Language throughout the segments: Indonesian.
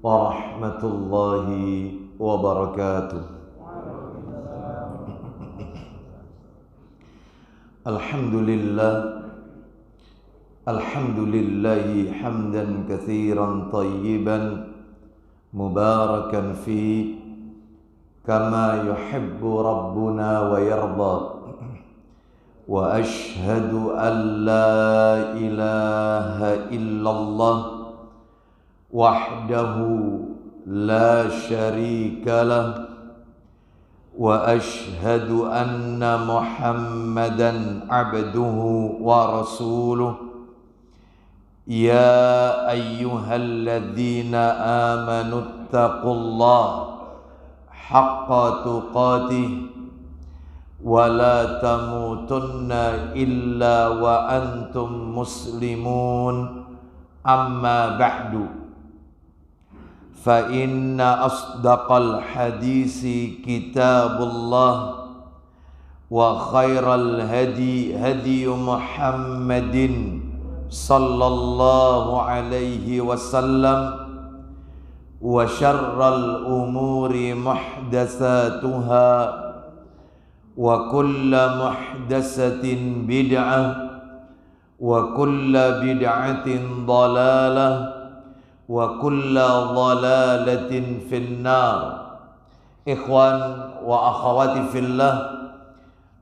warahmatullahi wabarakatuh. Alhamdulillahi hamdan katsiran tayyiban mubarakan fi kama yuhibbu rabbuna wa yarda. Wa ashhadu an la ilaha illallah wahdahu la syarika lah wa ashhadu anna Muhammadan abduhu wa rasuluh. Ya ayyuhalladzina amanu taqullaha haqqa tuqatih wa la tamutunna illa wa antum muslimun. Amma ba'du, fa inna asdaqal hadisi kitabullah wa khairal hadi hadi Muhammadin sallallahu alaihi wasallam wa syarral umuri muhdatsatuha wa kullu muhdatsatin bid'ah wa kullu bid'atin dhalalah wa kullu dhalalatin finnar. Ikhwan wa akhawati fillah,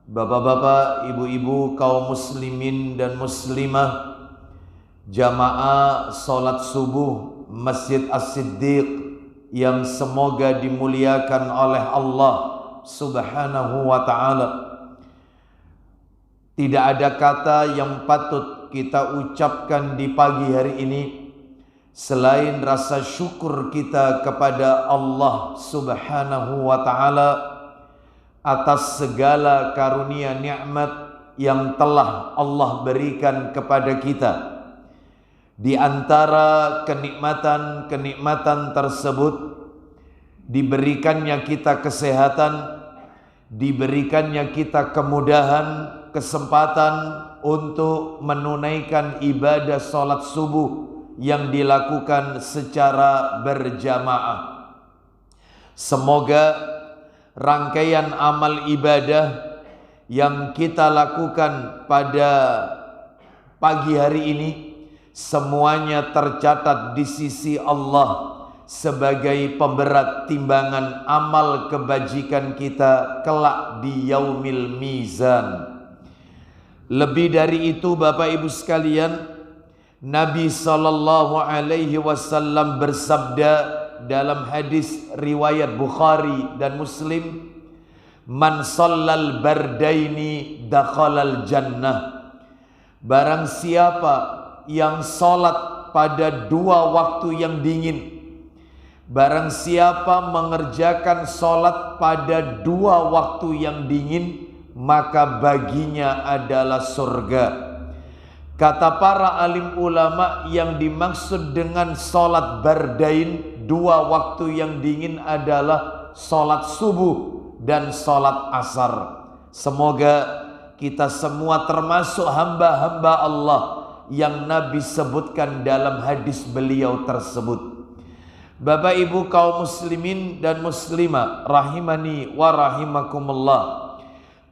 bapak-bapak, ibu-ibu, kaum muslimin dan muslimah, jamaah salat subuh Masjid As-Siddiq yang semoga dimuliakan oleh Allah Subhanahu wa ta'ala. Tidak ada kata yang patut kita ucapkan di pagi hari ini selain rasa syukur kita kepada Allah Subhanahu wa ta'ala atas segala karunia nikmat yang telah Allah berikan kepada kita. Di antara kenikmatan-kenikmatan tersebut, diberikannya kita kesehatan, diberikannya kita kemudahan, kesempatan untuk menunaikan ibadah salat subuh yang dilakukan secara berjamaah. Semoga rangkaian amal ibadah yang kita lakukan pada pagi hari ini semuanya tercatat di sisi Allah sebagai pemberat timbangan amal kebajikan kita kelak di yaumil mizan. Lebih dari itu, Bapak Ibu sekalian, Nabi sallallahu alaihi wasallam bersabda dalam hadis riwayat Bukhari dan Muslim, "Man shallal bardaini dakhalal jannah." Barang siapa yang salat pada dua waktu yang dingin, barang siapa mengerjakan salat pada dua waktu yang dingin, maka baginya adalah surga. Kata para alim ulama, yang dimaksud dengan salat bardain, dua waktu yang dingin, adalah salat subuh dan salat asar. Semoga kita semua termasuk hamba-hamba Allah yang Nabi sebutkan dalam hadis beliau tersebut. Bapak Ibu kaum muslimin dan muslimah rahimani wa rahimakumullah,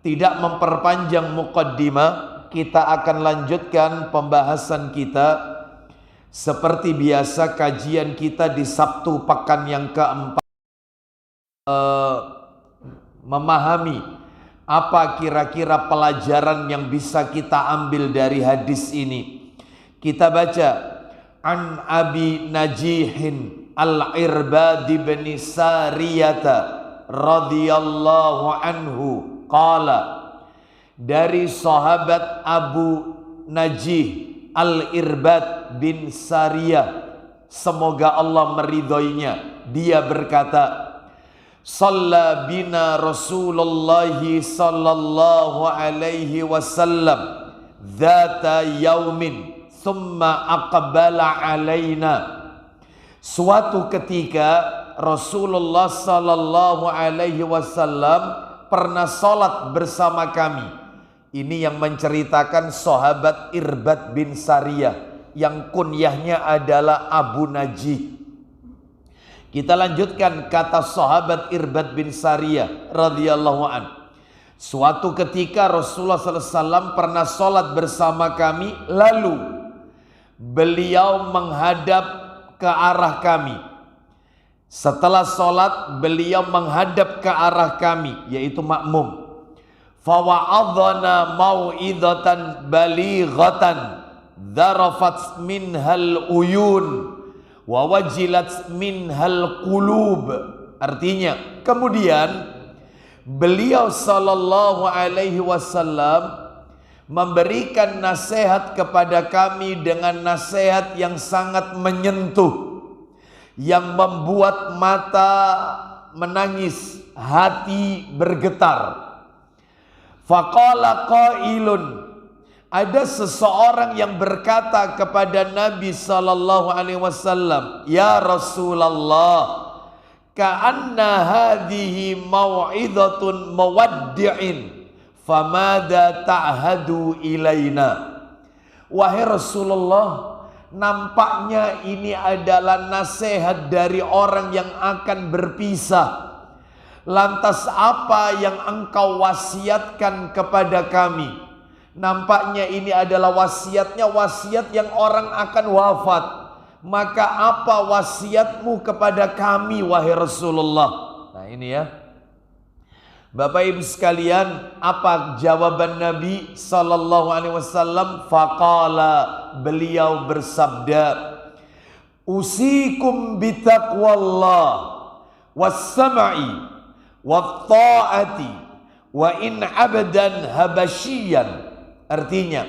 tidak memperpanjang muqaddimah, kita akan lanjutkan pembahasan kita. Seperti biasa, kajian kita di Sabtu pekan yang keempat, memahami apa kira-kira pelajaran yang bisa kita ambil dari hadis ini. Kita baca, an Abi Najihin al-Irbad bin Sariyata radhiyallahu anhu qala, dari sahabat Abu Najih Al-Irbad bin Sariyah, semoga Allah meridhoinya, dia berkata, "Shalla bina Rasulullah sallallahu alaihi wasallam dzata yaumin thumma aqbala alaina." Suatu ketika Rasulullah sallallahu alaihi wasallam pernah salat bersama kami. Ini yang menceritakan sahabat Irbad bin Sariyah yang kunyahnya adalah Abu Najih. Kita lanjutkan kata sahabat Irbad bin Sariyah radhiyallahu an. Suatu ketika Rasulullah SAW pernah sholat bersama kami, lalu beliau menghadap ke arah kami. Setelah sholat beliau menghadap ke arah kami, yaitu makmum. Fawa'adhana mau'idhatan balighatan dharafat minhal uyun wa wajilat minhal qulub. Artinya, kemudian beliau sallallahu alaihi wasallam memberikan nasihat kepada kami dengan nasihat yang sangat menyentuh, yang membuat mata menangis, hati bergetar. Faqala qailun, ada seseorang yang berkata kepada Nabi sallallahu alaihi wasallam, "Ya Rasulullah, ka'anna hadhihi mau'izatun muwaddi'in, famada ta'hadu ilaina." Wahai Rasulullah, nampaknya ini adalah nasihat dari orang yang akan berpisah. Lantas apa yang engkau wasiatkan kepada kami? Nampaknya ini adalah wasiat yang orang akan wafat. Maka apa wasiatmu kepada kami, wahai Rasulullah? Nah ini ya, Bapak Ibu sekalian, apa jawaban Nabi sallallahu alaihi wasallam? Faqala, beliau bersabda, usikum bitaqwallah was-sam'i wat-ta'ati wa in abdan habasyian. Artinya,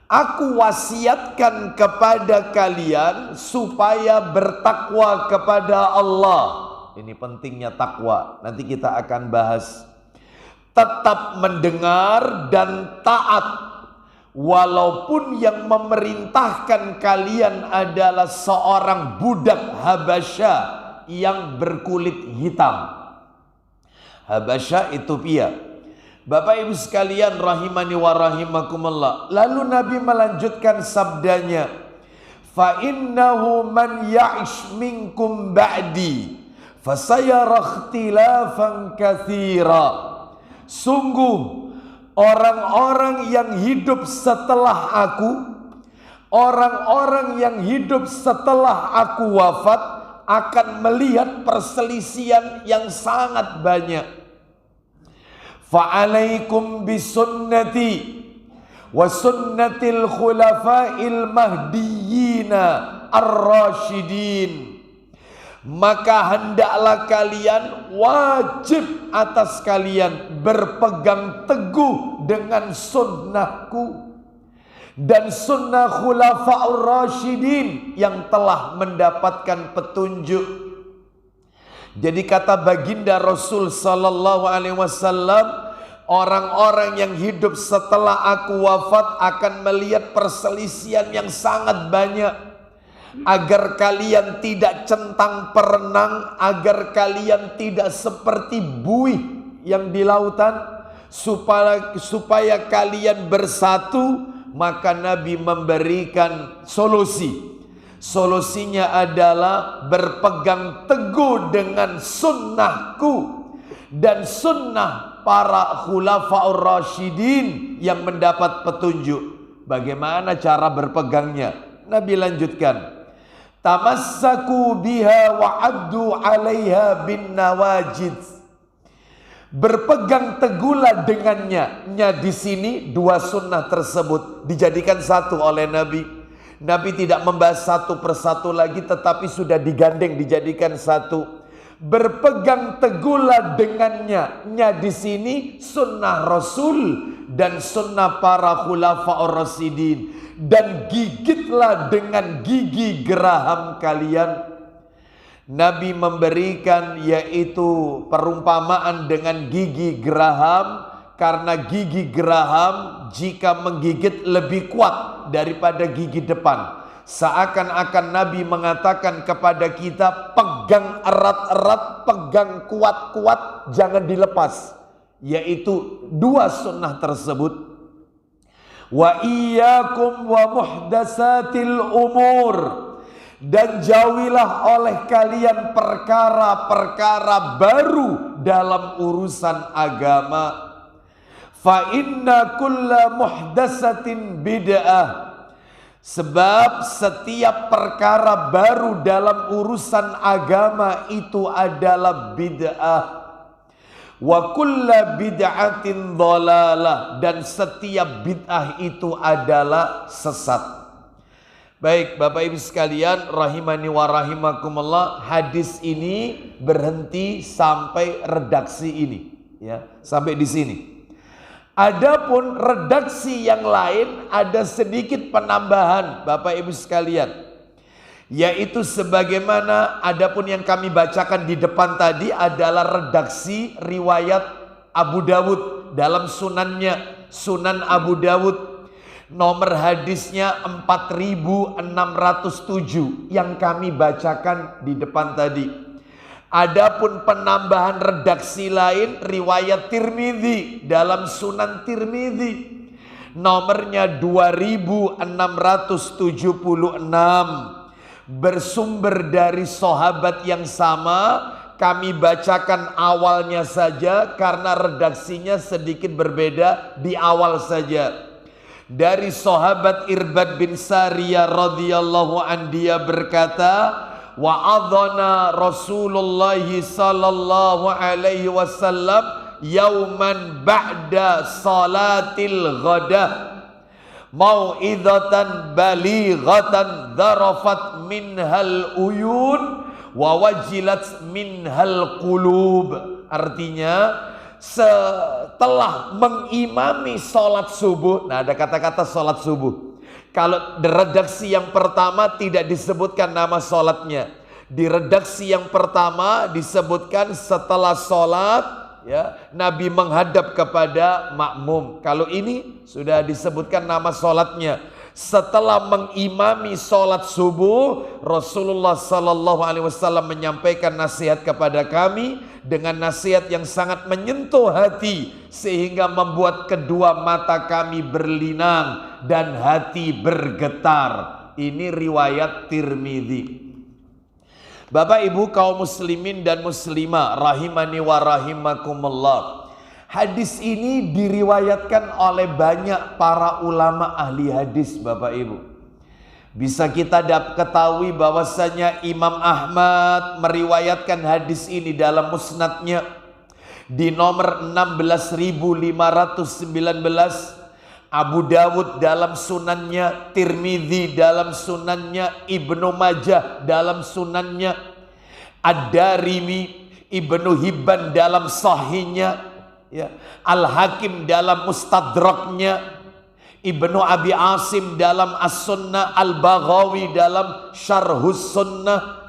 aku wasiatkan kepada kalian supaya bertakwa kepada Allah. Ini pentingnya takwa, nanti kita akan bahas. Tetap mendengar dan taat, walaupun yang memerintahkan kalian adalah seorang budak Habasyah yang berkulit hitam. Habasyah, Ethiopia. Bapak Ibu sekalian rahimani wa rahimakumullah. Lalu Nabi melanjutkan sabdanya, fa innahu man ya'ish minkum ba'di fasayara ikhtilafan katsira. Sungguh orang-orang yang hidup setelah aku, orang-orang yang hidup setelah aku wafat akan melihat perselisihan yang sangat banyak. Fa'alaikum bisunnati wa sunnatil khulafa'il mahdiyina ar-rasyidin. Maka hendaklah kalian, wajib atas kalian berpegang teguh dengan sunnahku dan sunnah khulafa'ur rasyidin yang telah mendapatkan petunjuk. Jadi kata baginda Rasul sallallahu alaihi wasallam, orang-orang yang hidup setelah aku wafat akan melihat perselisihan yang sangat banyak. Agar kalian tidak centang perenang, agar kalian tidak seperti buih yang di lautan, supaya kalian bersatu. Maka Nabi memberikan solusi. Solusinya adalah berpegang teguh dengan sunnahku dan sunnah para khulafa'ur rasyidin yang mendapat petunjuk. Bagaimana cara berpegangnya? Nabi lanjutkan, tamassaku biha wa addu 'alaiha bin nawajid. Berpegang teguhlah dengannya. Di sini dua sunnah tersebut dijadikan satu oleh Nabi. Nabi tidak membahas satu persatu lagi, tetapi sudah digandeng dijadikan satu. Berpegang teguhlah dengannya. Di sini sunnah Rasul dan sunnah para khulafa'ur rasyidin. Dan gigitlah dengan gigi geraham kalian. Nabi memberikan yaitu perumpamaan dengan gigi geraham, karena gigi geraham jika menggigit lebih kuat daripada gigi depan. Seakan-akan Nabi mengatakan kepada kita, pegang erat-erat, pegang kuat-kuat, jangan dilepas. Yaitu dua sunnah tersebut. Wa iyyakum wa muhdatsatil umur. Dan jauhilah oleh kalian perkara-perkara baru dalam urusan agama. Fa inna kulla muhdatsatin bid'ah. Sebab setiap perkara baru dalam urusan agama itu adalah bid'ah. Wa kulla bid'atin dhalalah. Dan setiap bid'ah itu adalah sesat. Baik Bapak Ibu sekalian, rahimani wa rahimakumullah, hadis ini berhenti sampai redaksi ini, ya, sampai di sini. Adapun redaksi yang lain ada sedikit penambahan Bapak Ibu sekalian, yaitu sebagaimana adapun yang kami bacakan di depan tadi adalah redaksi riwayat Abu Dawud dalam sunannya, Sunan Abu Dawud. Nomor hadisnya 4607 yang kami bacakan di depan tadi. Adapun penambahan redaksi lain riwayat Tirmidzi dalam Sunan Tirmidzi nomornya 2676, bersumber dari sahabat yang sama. Kami bacakan awalnya saja karena redaksinya sedikit berbeda di awal saja. Dari sahabat Irbad bin Sariyah radhiyallahu an, dia berkata, wa adhana Rasulullah sallallahu alaihi wasallam yauman ba'da salatil ghadah mau'izatan balighatan dzarafat minhal uyun wa wajilat minhal qulub. Artinya setelah mengimami sholat subuh. Nah, ada kata-kata sholat subuh. Kalau di redaksi yang pertama tidak disebutkan nama sholatnya. Di redaksi yang pertama disebutkan setelah sholat, ya, Nabi menghadap kepada makmum. Kalau ini sudah disebutkan nama sholatnya. Setelah mengimami sholat subuh, Rasulullah Sallallahu Alaihi Wasallam menyampaikan nasihat kepada kami dengan nasihat yang sangat menyentuh hati, sehingga membuat kedua mata kami berlinang dan hati bergetar. Ini riwayat Tirmidzi. Bapak Ibu kaum muslimin dan muslimah rahimani wa rahimakumullah. Hadis ini diriwayatkan oleh banyak para ulama ahli hadis Bapak Ibu. Bisa kita ketahui bahwasanya Imam Ahmad meriwayatkan hadis ini dalam musnadnya di nomor 16519, Abu Dawud dalam sunannya, Tirmidzi dalam sunannya, Ibnu Majah dalam sunannya, Ad-Darimi, Ibnu Hibban dalam sahihnya, ya, Al-Hakim dalam Mustadraknya, Ibnu Abi Asim dalam As-Sunnah, Al-Baghawi dalam Syarhus Sunnah,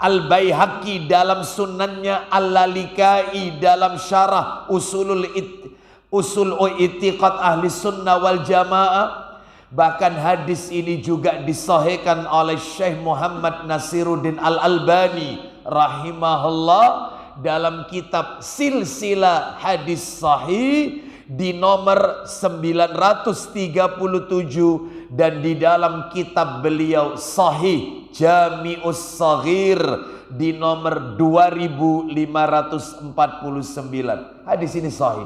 Al-Baihaqi dalam sunannya, Al-Lalikai dalam syarah Usul I'tiqad Ahli Sunnah wal Jamaah. Bahkan hadis ini juga disahihkan oleh Syekh Muhammad Nasiruddin Al-Albani rahimahullah dalam kitab Silsilah Hadis Sahih di nomor 937, dan di dalam kitab beliau Sahih Jami'us Shaghir di nomor 2549. Hadis ini sahih.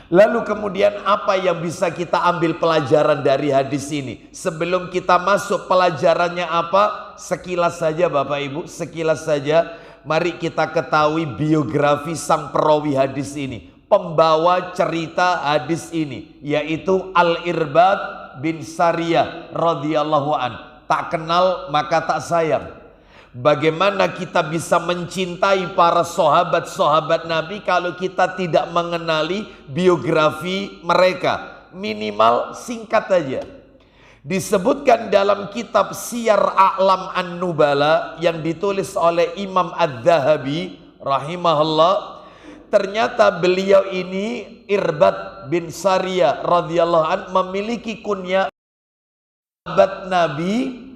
Lalu kemudian apa yang bisa kita ambil pelajaran dari hadis ini? Sebelum kita masuk pelajarannya apa, sekilas saja Bapak Ibu, sekilas saja mari kita ketahui biografi sang perawi hadis ini, pembawa cerita hadis ini, yaitu Al-Irbad bin Sariyah radhiyallahu an. Tak kenal maka tak sayang. Bagaimana kita bisa mencintai para sahabat-sahabat Nabi kalau kita tidak mengenali biografi mereka? Minimal singkat aja. Disebutkan dalam kitab Siyar A'lam An-Nubala yang ditulis oleh Imam Adz-Dzahabi rahimahullah, ternyata beliau ini Irbad bin Sariyah radhiyallahu an memiliki kunyah sahabat Nabi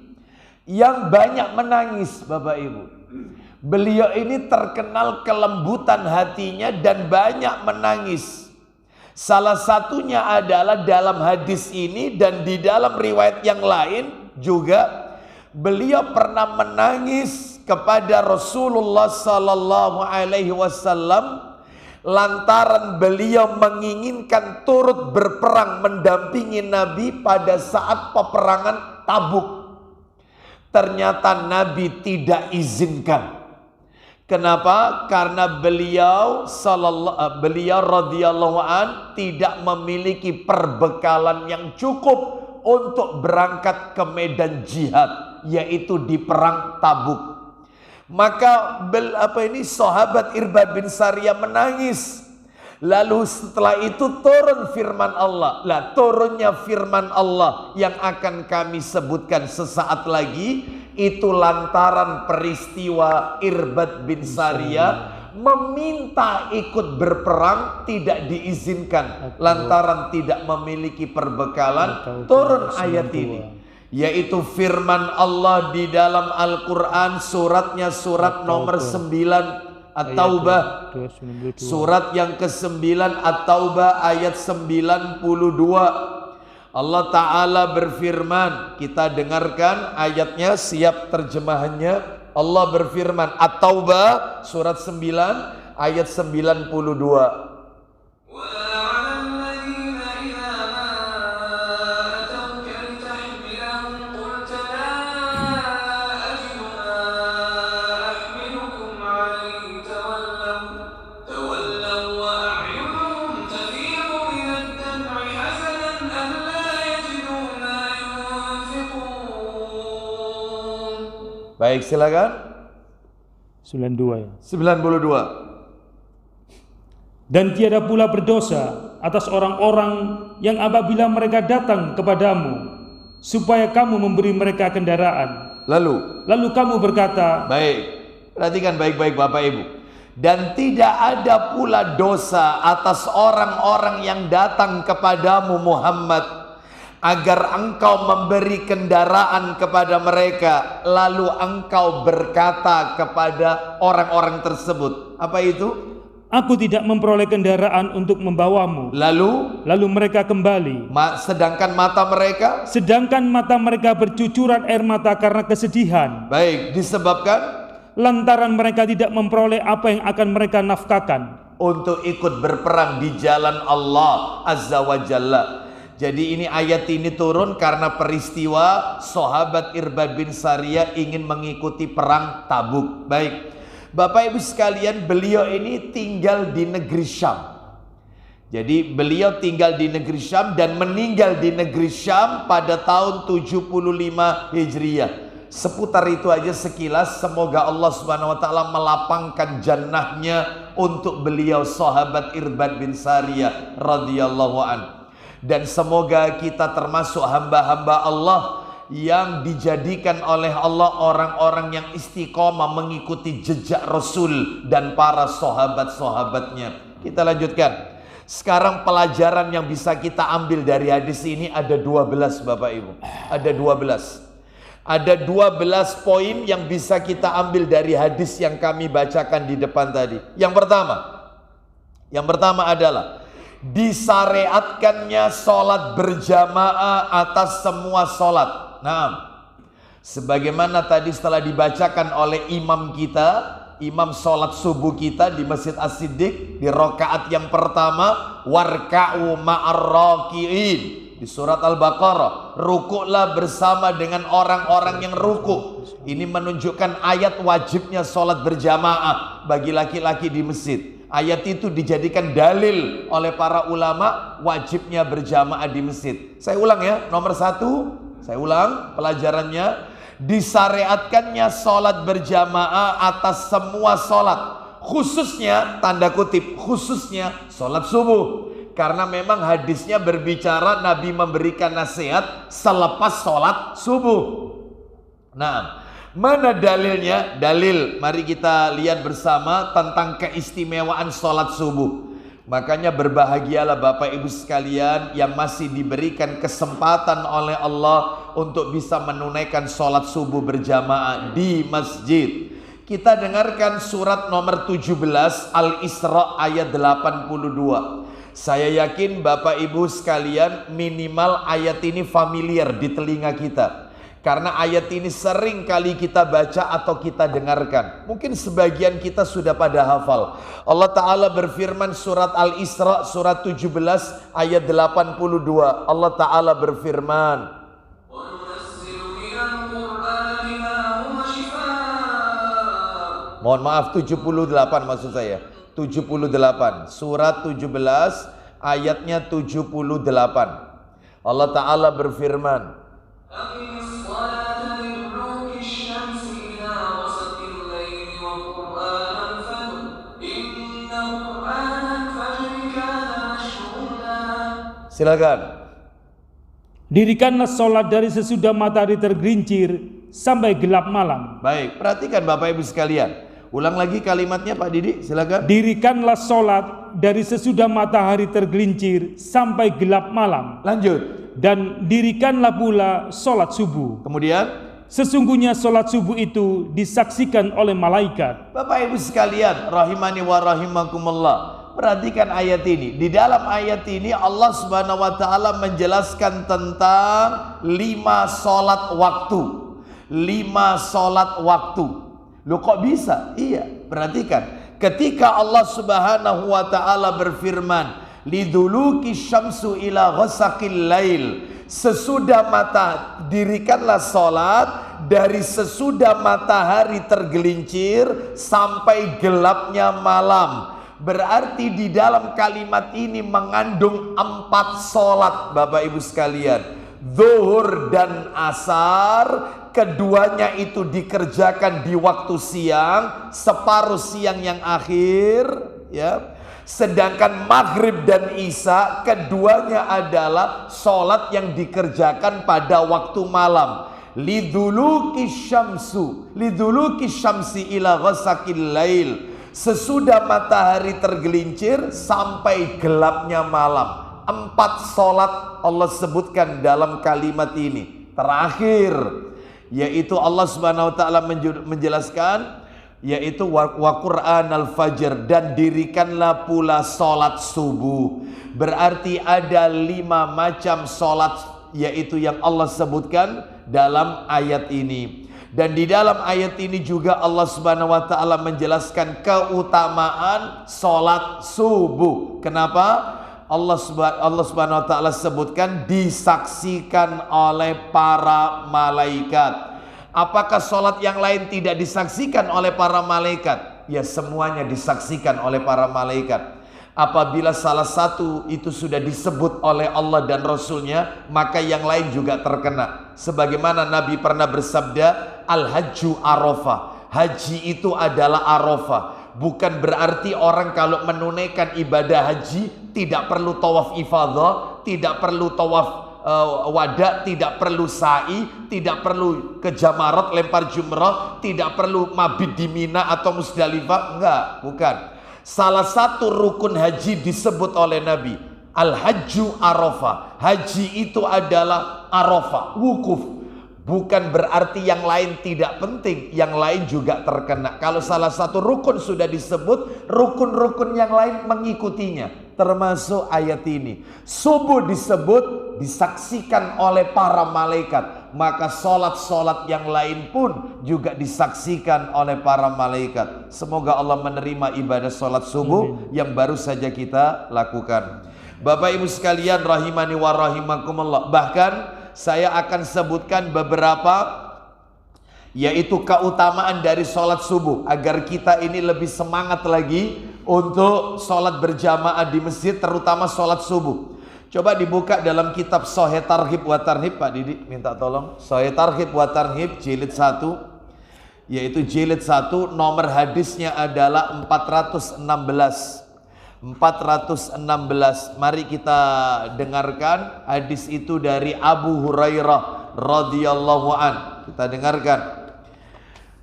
yang banyak menangis Bapak Ibu. Beliau ini terkenal kelembutan hatinya dan banyak menangis. Salah satunya adalah dalam hadis ini dan di dalam riwayat yang lain juga beliau pernah menangis kepada Rasulullah sallallahu alaihi wasallam lantaran beliau menginginkan turut berperang mendampingi Nabi pada saat peperangan Tabuk. Ternyata Nabi tidak izinkan. Kenapa? Karena beliau radhiyallahu an tidak memiliki perbekalan yang cukup untuk berangkat ke medan jihad, yaitu di perang Tabuk. Maka sahabat Irbad bin Sariyah menangis. Lalu setelah itu turun firman Allah. Turunnya firman Allah yang akan kami sebutkan sesaat lagi itu lantaran peristiwa Irbad bin Sariyah meminta ikut berperang, tidak diizinkan lantaran tidak memiliki perbekalan. Turun ayat ini, yaitu firman Allah di dalam Al-Quran, suratnya surat nomor 9 At-Taubah, surat yang ke-9 At-Taubah ayat 92. Allah Ta'ala berfirman, kita dengarkan ayatnya, siap terjemahannya. Allah berfirman, At-Taubah surat 9 ayat 92. Baik, silakan. 92 ya. 92. Dan tiada pula berdosa atas orang-orang yang apabila mereka datang kepadamu supaya kamu memberi mereka kendaraan. Lalu kamu berkata, baik, perhatikan baik-baik Bapak Ibu. Dan tidak ada pula dosa atas orang-orang yang datang kepadamu Muhammad agar engkau memberi kendaraan kepada mereka, lalu engkau berkata kepada orang-orang tersebut, apa itu? Aku tidak memperoleh kendaraan untuk membawamu. Lalu mereka kembali. Sedangkan mata mereka bercucuran air mata karena kesedihan. Baik, disebabkan lantaran mereka tidak memperoleh apa yang akan mereka nafkahkan untuk ikut berperang di jalan Allah Azza wa Jalla. Jadi ini ayat ini turun karena peristiwa sahabat Irbad bin Sariyah ingin mengikuti perang Tabuk. Baik, Bapak Ibu sekalian, beliau ini tinggal di negeri Syam. Jadi beliau tinggal di negeri Syam dan meninggal di negeri Syam pada tahun 75 Hijriah. Seputar itu aja sekilas. Semoga Allah Subhanahu wa taala melapangkan jannahnya untuk beliau sahabat Irbad bin Sariyah radhiyallahu anhu. Dan semoga kita termasuk hamba-hamba Allah yang dijadikan oleh Allah orang-orang yang istiqomah mengikuti jejak Rasul dan para sahabat-sahabatnya. Kita lanjutkan. Sekarang pelajaran yang bisa kita ambil dari hadis ini ada 12 Bapak Ibu. Ada 12. Ada 12 poin yang bisa kita ambil dari hadis yang kami bacakan di depan tadi. Yang pertama adalah disyariatkannya sholat berjamaah atas semua sholat. Nah, sebagaimana tadi setelah dibacakan oleh imam kita, imam sholat subuh kita di Masjid As-Siddiq, di rakaat yang pertama, warka'u ma'ar raki'in, di surat Al-Baqarah, rukuklah bersama dengan orang-orang yang rukuk. Ini menunjukkan ayat wajibnya sholat berjamaah bagi laki-laki di masjid. Ayat itu dijadikan dalil oleh para ulama wajibnya berjamaah di masjid. Saya ulang ya, nomor 1, saya ulang pelajarannya. Disyariatkannya sholat berjamaah atas semua sholat, khususnya, tanda kutip, khususnya sholat subuh. Karena memang hadisnya berbicara Nabi memberikan nasihat selepas sholat subuh. Nah, mana dalilnya? Dalil, mari kita lihat bersama tentang keistimewaan sholat subuh. Makanya berbahagialah Bapak Ibu sekalian yang masih diberikan kesempatan oleh Allah untuk bisa menunaikan sholat subuh berjamaah di masjid. Kita dengarkan surat nomor 17 Al-Isra ayat 82. Saya yakin Bapak Ibu sekalian minimal ayat ini familiar di telinga kita. Karena ayat ini sering kali kita baca atau kita dengarkan. Mungkin sebagian kita sudah pada hafal. Allah Ta'ala berfirman surat Al-Isra surat 17 ayat 82. Allah Ta'ala berfirman, mohon maaf 78 maksud saya. 78. Surat 17 ayatnya 78. Allah Ta'ala berfirman, silakan. Dirikanlah sholat dari sesudah matahari tergelincir sampai gelap malam. Baik, perhatikan Bapak Ibu sekalian. Ulang lagi kalimatnya Pak Didi, silakan. Dirikanlah sholat dari sesudah matahari tergelincir sampai gelap malam. Lanjut. Dan dirikanlah pula sholat subuh. Kemudian, sesungguhnya sholat subuh itu disaksikan oleh malaikat. Bapak Ibu sekalian, rahimani wa rahimakumullah. Perhatikan ayat ini. Di dalam ayat ini Allah Subhanahu wa taala menjelaskan tentang 5 sholat waktu. 5 sholat waktu. Loh kok bisa? Iya, perhatikan. Ketika Allah Subhanahu wa taala berfirman, liduluki syamsu ila ghasaqil lail, sesudah dirikanlah sholat dari sesudah matahari tergelincir sampai gelapnya malam. Berarti di dalam kalimat ini mengandung 4 sholat Bapak Ibu sekalian. Zuhur dan asar, keduanya itu dikerjakan di waktu siang, separuh siang yang akhir, ya. Sedangkan maghrib dan isya keduanya adalah sholat yang dikerjakan pada waktu malam. Liduluki syamsi ila ghasaqil lail, sesudah matahari tergelincir sampai gelapnya malam. 4 sholat Allah sebutkan dalam kalimat ini. Terakhir, yaitu Allah Subhanahu wa taala menjelaskan, yaitu wa Qur'an al-fajr, dan dirikanlah pula sholat subuh. Berarti ada 5 macam sholat, yaitu yang Allah sebutkan dalam ayat ini. Dan di dalam ayat ini juga Allah Subhanahu wa taala menjelaskan keutamaan sholat subuh. Kenapa? Allah Subhanahu wa taala sebutkan disaksikan oleh para malaikat. Apakah sholat yang lain tidak disaksikan oleh para malaikat? Ya, semuanya disaksikan oleh para malaikat. Apabila salah satu itu sudah disebut oleh Allah dan Rasulnya, maka yang lain juga terkena. Sebagaimana Nabi pernah bersabda, Al-Hajju Arafah. Haji itu adalah Arafah. Bukan berarti orang kalau menunaikan ibadah haji tidak perlu tawaf ifadah, tidak perlu tawaf wada, tidak perlu sa'i, tidak perlu ke Jamarat lempar jumrah, tidak perlu mabit di Mina atau Musdalifah. Enggak, bukan. Salah satu rukun haji disebut oleh Nabi, Al-Hajju Arafah. Haji itu adalah Arafah, wukuf. Bukan berarti yang lain tidak penting, yang lain juga terkena. Kalau salah satu rukun sudah disebut, rukun-rukun yang lain mengikutinya. Termasuk ayat ini. Subuh disebut, disaksikan oleh para malaikat. Maka sholat-sholat yang lain pun juga disaksikan oleh para malaikat. Semoga Allah menerima ibadah sholat subuh yang baru saja kita lakukan. Bapak Ibu sekalian rahimani wa rahimakumullah. Bahkan saya akan sebutkan beberapa, yaitu keutamaan dari sholat subuh, agar kita ini lebih semangat lagi untuk sholat berjamaah di masjid, terutama sholat subuh. Coba dibuka dalam kitab Sahih Targhib wa Tarhib, Pak Didi minta tolong. Sahih Targhib wa Tarhib jilid 1, yaitu jilid 1, nomor hadisnya adalah 416. 416. Mari kita dengarkan hadis itu dari Abu Hurairah radhiyallahu an. Kita dengarkan.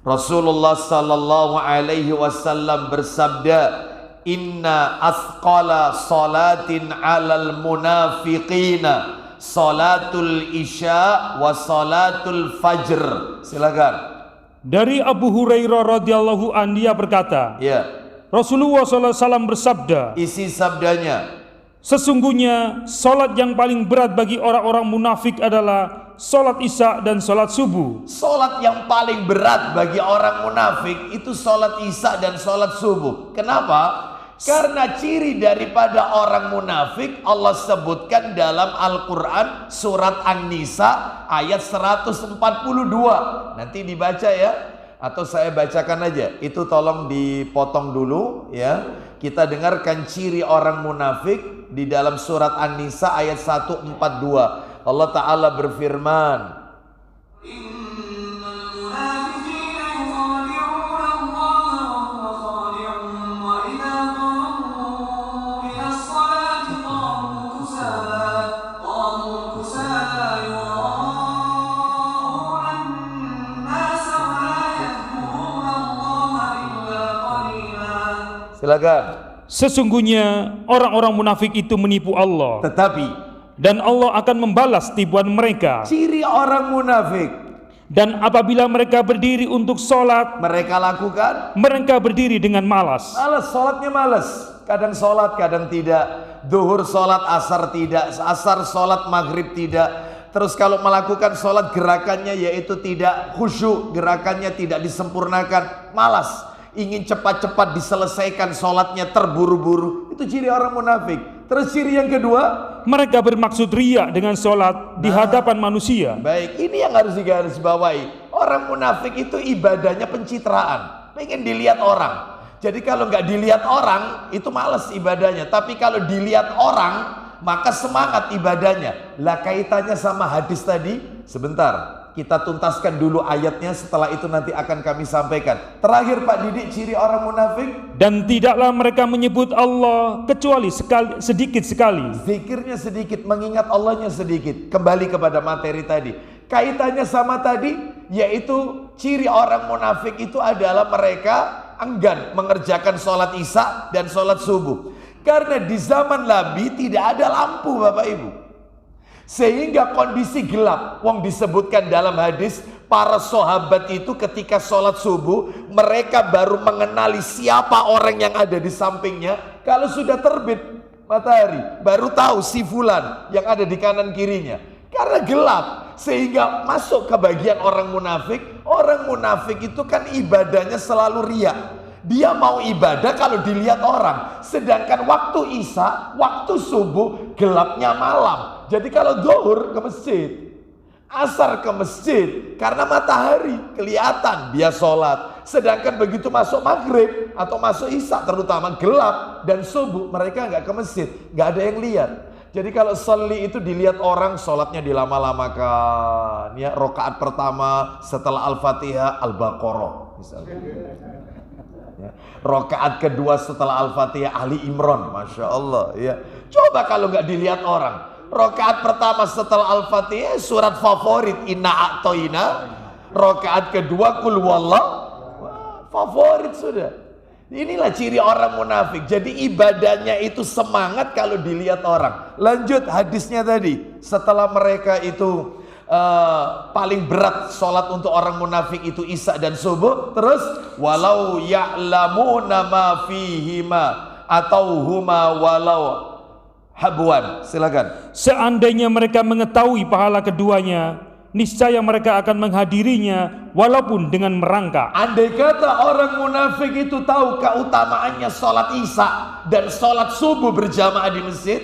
Rasulullah sallallahu alaihi wasallam bersabda, "Inna asqala salatin 'alal munafiqina salatul isya wa salatul fajr." Silakan. Dari Abu Hurairah radhiyallahu an, dia berkata, Ya. Rasulullah SAW bersabda, Isi sabdanya, Sesungguhnya solat yang paling berat bagi orang-orang munafik adalah solat isya dan solat subuh. Solat yang paling berat bagi orang munafik itu solat isya dan solat subuh. Kenapa? Karena ciri daripada orang munafik Allah sebutkan dalam Al-Quran surat An-Nisa ayat 142. Nanti dibaca ya, atau saya bacakan aja. Itu tolong dipotong dulu ya. Kita dengarkan ciri orang munafik di dalam surat An-Nisa ayat 142. Allah Ta'ala berfirman, silakan. Sesungguhnya orang-orang munafik itu menipu Allah, dan Allah akan membalas tipuan mereka. Ciri orang munafik, dan apabila mereka berdiri untuk sholat, mereka lakukan, mereka berdiri dengan malas. Sholatnya malas. Kadang sholat, kadang tidak. Duhur sholat, asar tidak. Asar sholat, maghrib tidak. Terus kalau melakukan sholat, gerakannya yaitu tidak khusyuk, gerakannya tidak disempurnakan, malas. Ingin cepat-cepat diselesaikan sholatnya, terburu-buru. Itu ciri orang munafik. Terus ciri yang kedua, mereka bermaksud riya dengan sholat di hadapan manusia. Baik, ini yang harus digarisbawahi. Orang munafik itu ibadahnya pencitraan, pengen dilihat orang. Jadi kalau nggak dilihat orang, itu malas ibadahnya. Tapi kalau dilihat orang, maka semangat ibadahnya. Lah kaitannya sama hadis tadi, sebentar. Kita tuntaskan dulu ayatnya, setelah itu nanti akan kami sampaikan. Terakhir Pak Didik, ciri orang munafik. Dan tidaklah mereka menyebut Allah kecuali sedikit sekali. Zikirnya sedikit, mengingat Allahnya sedikit. Kembali kepada materi tadi. Kaitannya sama tadi, yaitu ciri orang munafik itu adalah mereka enggan mengerjakan sholat isya dan sholat subuh. Karena di zaman Nabi tidak ada lampu Bapak Ibu. Sehingga kondisi gelap. Wong disebutkan dalam hadis, para sahabat itu ketika sholat subuh, mereka baru mengenali siapa orang yang ada di sampingnya. Kalau sudah terbit matahari, baru tahu si fulan yang ada di kanan kirinya. Karena gelap, sehingga masuk ke bagian orang munafik. Orang munafik itu kan ibadahnya selalu riya. Dia mau ibadah kalau dilihat orang. Sedangkan waktu isya, waktu subuh, gelapnya malam. Jadi kalau zuhur ke masjid, asar ke masjid, karena matahari kelihatan dia sholat. Sedangkan begitu masuk maghrib atau masuk isya, terutama gelap dan subuh, mereka nggak ke masjid, nggak ada yang lihat. Jadi kalau sholli itu dilihat orang, sholatnya dilama-lamakan. Ya, rokaat pertama setelah Al-Fatihah, Al-Baqarah misalnya. Ya. Rokaat kedua setelah Al-Fatihah, Ali Imran, Masya Allah. Ya. Coba kalau nggak dilihat orang. Rokaat pertama setelah Al-Fatihah, surat favorit, Inna A'toina. Rokaat kedua, Qul Wallah. Favorit sudah. Inilah ciri orang munafik. Jadi ibadahnya itu semangat kalau dilihat orang. Lanjut hadisnya tadi. Setelah mereka itu paling berat sholat untuk orang munafik itu isya dan subuh. Terus walau ya'lamuna ma fihima atau huma walau habwan. Silakan. Seandainya mereka mengetahui pahala keduanya, niscaya mereka akan menghadirinya walaupun dengan merangkak. Andai kata orang munafik itu tahu keutamaannya sholat isya dan sholat subuh berjamaah di masjid,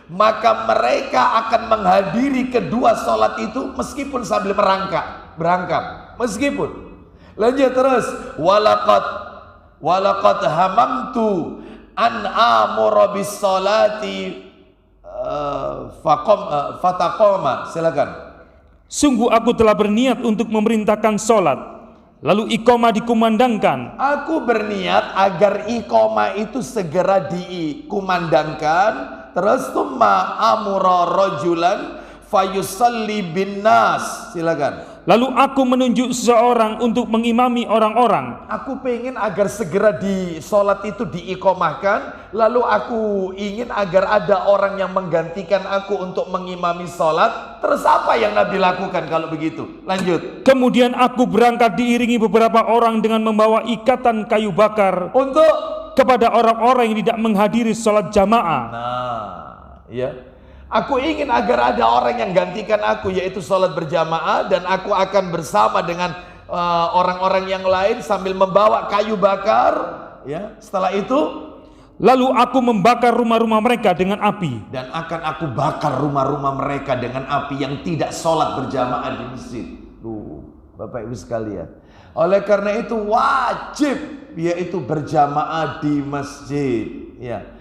maka mereka akan menghadiri kedua sholat itu meskipun sambil berangkat, meskipun. Lanjut terus, walaqad hamamtu an amura bis sholati fataqoma. Silakan. Sungguh aku telah berniat untuk memerintahkan sholat, lalu iqamah dikumandangkan. Aku berniat agar iqamah itu segera dikumandangkan. Terus tumma amura rajulan fayusalli bin nas. Silakan. Lalu aku menunjuk seseorang untuk mengimami orang-orang. Aku pengen agar segera di sholat itu diiqomahkan. Lalu aku ingin agar ada orang yang menggantikan aku untuk mengimami sholat. Terus apa yang Nabi lakukan kalau begitu? Lanjut. Kemudian aku berangkat diiringi beberapa orang dengan membawa ikatan kayu bakar untuk kepada orang-orang yang tidak menghadiri sholat jamaah. Nah, ya. Aku ingin agar ada orang yang gantikan aku, yaitu sholat berjamaah, dan aku akan bersama dengan orang-orang yang lain sambil membawa kayu bakar, ya. Setelah itu, lalu aku membakar rumah-rumah mereka dengan api. dan akan aku bakar rumah-rumah mereka dengan api yang tidak sholat berjamaah di masjid. Bapak Ibu sekalian, oleh karena itu wajib yaitu berjamaah di masjid, ya.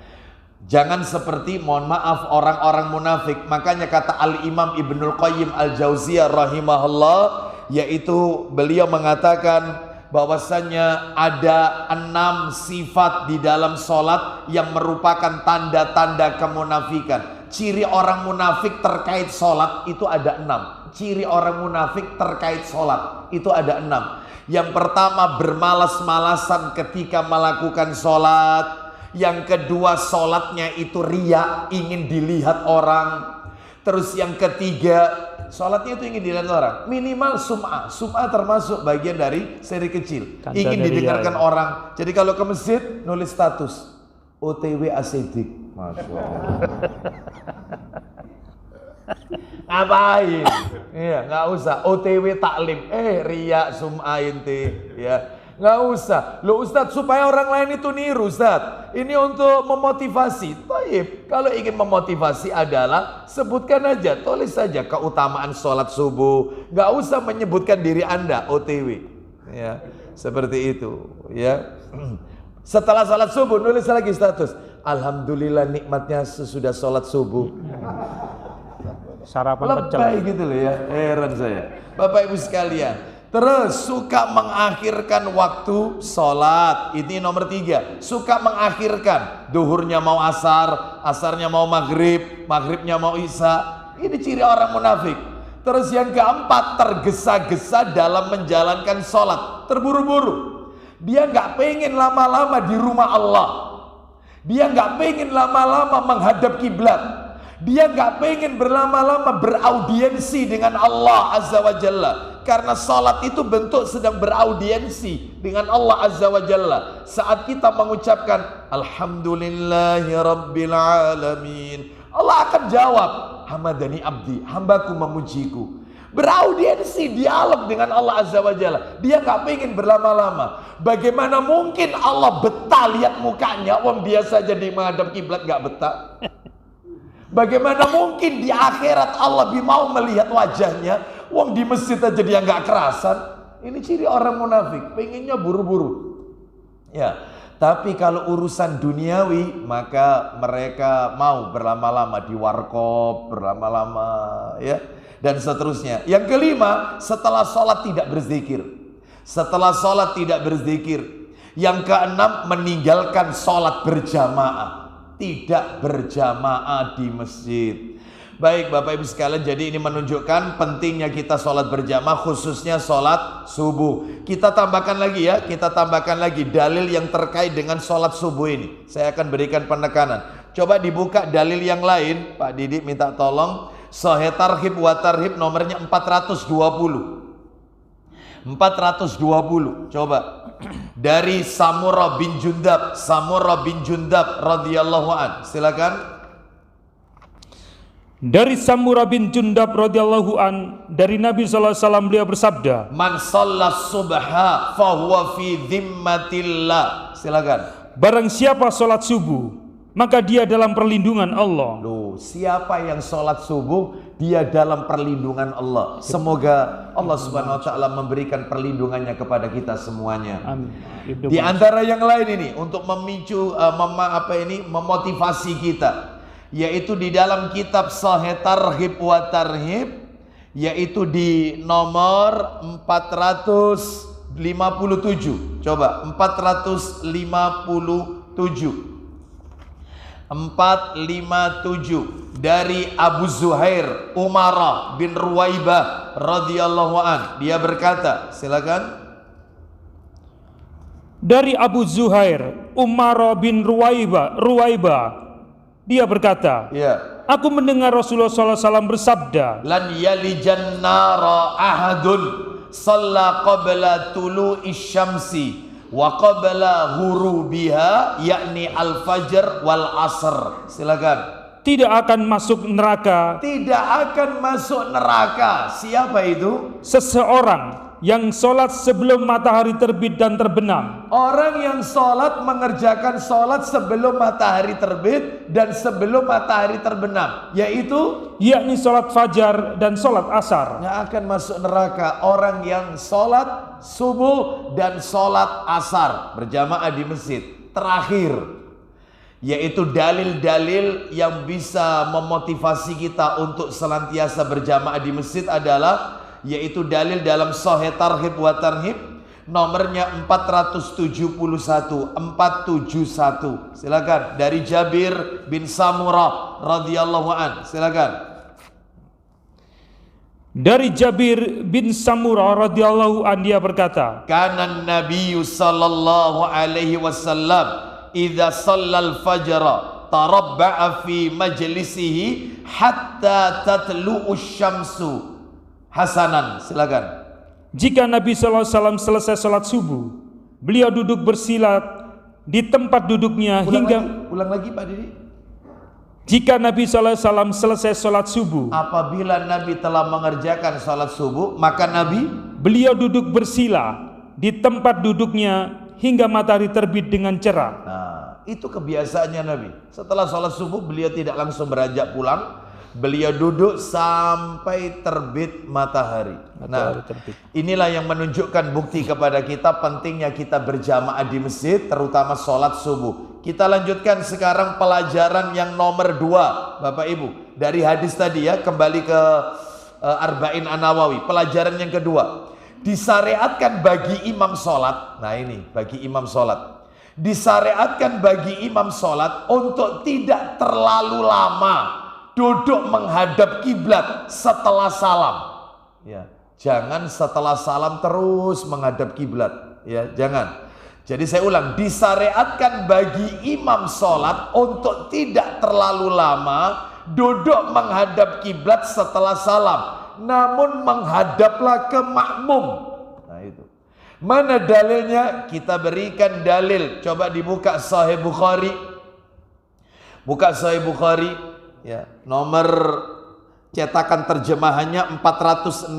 Jangan seperti, mohon maaf, orang-orang munafik. Makanya kata Al-Imam Ibnul Qayyim Al-Jauziyah rahimahullah, yaitu beliau mengatakan bahwasannya ada 6 sifat di dalam sholat yang merupakan tanda-tanda kemunafikan. Ciri orang munafik terkait sholat itu ada 6. Ciri orang munafik terkait sholat itu ada 6. Yang pertama, bermalas-malasan ketika melakukan sholat. Yang kedua, sholatnya itu riya, ingin dilihat orang. Terus yang ketiga, sholatnya itu ingin dilihat orang. Minimal sum'ah. Sum'ah termasuk bagian dari seri kecil, ingin didengarkan orang. Jadi kalau ke masjid, nulis status OTW asidik. Masya Allah. Ngapain? Iya, nggak usah. OTW taklim. Riya, sum'ah inti, ya. Nggak usah. Loh Ustadz, supaya orang lain itu niru Ustadz. Ini untuk memotivasi. Taib. Kalau ingin memotivasi adalah sebutkan aja, tulis saja keutamaan sholat subuh. Nggak usah menyebutkan diri Anda OTW. Ya, seperti itu. Ya. Setelah sholat subuh nulis lagi status. Alhamdulillah nikmatnya sesudah sholat subuh. Sarapan pecel. Lebay gitu loh ya. Heran saya. Bapak Ibu sekalian. Terus suka mengakhirkan waktu sholat. Ini nomor 3. Suka mengakhirkan. Duhurnya mau asar, asarnya mau maghrib, maghribnya mau isya. Ini ciri orang munafik. Terus yang keempat, tergesa-gesa dalam menjalankan sholat. Terburu-buru. Dia nggak pengen lama-lama di rumah Allah. Dia nggak pengen lama-lama menghadap kiblat. Dia nggak pengen berlama-lama beraudiensi dengan Allah Azza wa Jalla. Karena salat itu bentuk sedang beraudiensi dengan Allah Azza wa Jalla. Saat kita mengucapkan Alhamdulillahi Rabbil Alamin, Allah akan jawab, Hamadani abdi, hambaku memujiku. Beraudiensi, dialog dengan Allah Azza wa Jalla. Dia nggak pengen berlama-lama. Bagaimana mungkin Allah betah lihat mukanya? Wong biasa jadi menghadap kiblat nggak betah. Bagaimana mungkin di akhirat Allah mau melihat wajahnya? Wong di masjid aja dia nggak kerasan. Ini ciri orang munafik, pengennya buru-buru. Ya, tapi kalau urusan duniawi, maka mereka mau berlama-lama di warkop, berlama-lama, ya, dan seterusnya. Yang kelima, setelah sholat tidak berzikir. Setelah sholat tidak berzikir. Yang keenam, meninggalkan sholat berjamaah. Tidak berjamaah di masjid. Baik Bapak Ibu sekalian, jadi ini menunjukkan pentingnya kita sholat berjamaah, khususnya sholat subuh. Kita tambahkan lagi ya, kita tambahkan lagi dalil yang terkait dengan sholat subuh ini. Saya akan berikan penekanan. Coba dibuka dalil yang lain, Pak Didi minta tolong. Sahih Targhib wa Tarhib nomornya 420. 420, coba. Dari Samurah bin Jundab, Samurah bin Jundab radhiyallahu an. Silakan. Dari Samurah bin Jundab radhiyallahu an, dari Nabi sallallahu alaihi wasallam beliau bersabda, Man shallas subha fahuwa fi dhimmatillah. Silakan. Barang siapa salat subuh, maka dia dalam perlindungan Allah. Loh, siapa yang sholat subuh, dia dalam perlindungan Allah. Semoga Allah Subhanahu wa taala memberikan perlindungannya kepada kita semuanya. Amin. Di antara yang lain ini untuk memicu memotivasi kita, yaitu di dalam kitab Sahih Targhib wa Tarhib, yaitu di nomor 457. Coba 457. 457 dari Abu Zuhair Umarah bin Ruwaibah radhiyallahu an. Dia berkata, silakan. Dari Abu Zuhair Umarah bin Ruwaibah, dia berkata, Ya. Aku mendengar Rasulullah SAW bersabda, Lan yalijan nara ahadun shalla qabla tulu'i syamsi wa qabla ghurubiha, yakni al-fajr wal asr. Silakan. tidak akan masuk neraka tidak akan masuk neraka. Siapa itu? seseorang yang sholat sebelum matahari terbit dan terbenam. Orang yang sholat mengerjakan sholat sebelum matahari terbit dan sebelum matahari terbenam, yaitu Yakni sholat fajar dan sholat asar. yang akan masuk neraka orang yang sholat subuh dan sholat asar berjamaah di masjid. Terakhir, yaitu dalil-dalil yang bisa memotivasi kita untuk senantiasa berjamaah di masjid adalah yaitu dalil dalam Sahih Targhib wa Tarhib nomornya 471. Silakan dari Jabir bin Samurah radhiyallahu an. Silakan. Dari Jabir bin Samurah radhiyallahu an, dia berkata, Kana Nabi sallallahu alaihi wasallam idza shallal fajra tarabba'a fi majlisihi hatta tatlu'u syamsu. Hasanan, silakan. jika Nabi SAW selesai sholat subuh, beliau duduk bersilat di tempat duduknya Ulang lagi Pak Didi. Jika Nabi SAW selesai sholat subuh, Apabila Nabi telah mengerjakan salat subuh, maka Nabi beliau duduk bersila di tempat duduknya hingga matahari terbit dengan cerah. Nah, itu kebiasaannya Nabi. Setelah sholat subuh, beliau tidak langsung beranjak pulang. Beliau duduk sampai terbit matahari. Nah, inilah yang menunjukkan bukti kepada kita pentingnya kita berjamaah di masjid, terutama sholat subuh. Kita lanjutkan sekarang pelajaran yang nomor 2, Bapak Ibu. Dari hadis tadi ya, kembali ke Arba'in An-Nawawi. Pelajaran yang kedua, disyariatkan bagi imam sholat. Nah ini, bagi imam sholat. Disyariatkan bagi imam sholat untuk tidak terlalu lama duduk menghadap kiblat setelah salam. Ya, jangan setelah salam terus menghadap kiblat. Ya, jangan. Jadi saya ulang, disyariatkan bagi imam sholat untuk tidak terlalu lama duduk menghadap kiblat setelah salam, namun menghadaplah ke makmum. Nah itu. Mana dalilnya? Kita berikan dalil. Coba dibuka Sahih Bukhari. Buka Sahih Bukhari. Ya, nomor cetakan terjemahannya 462.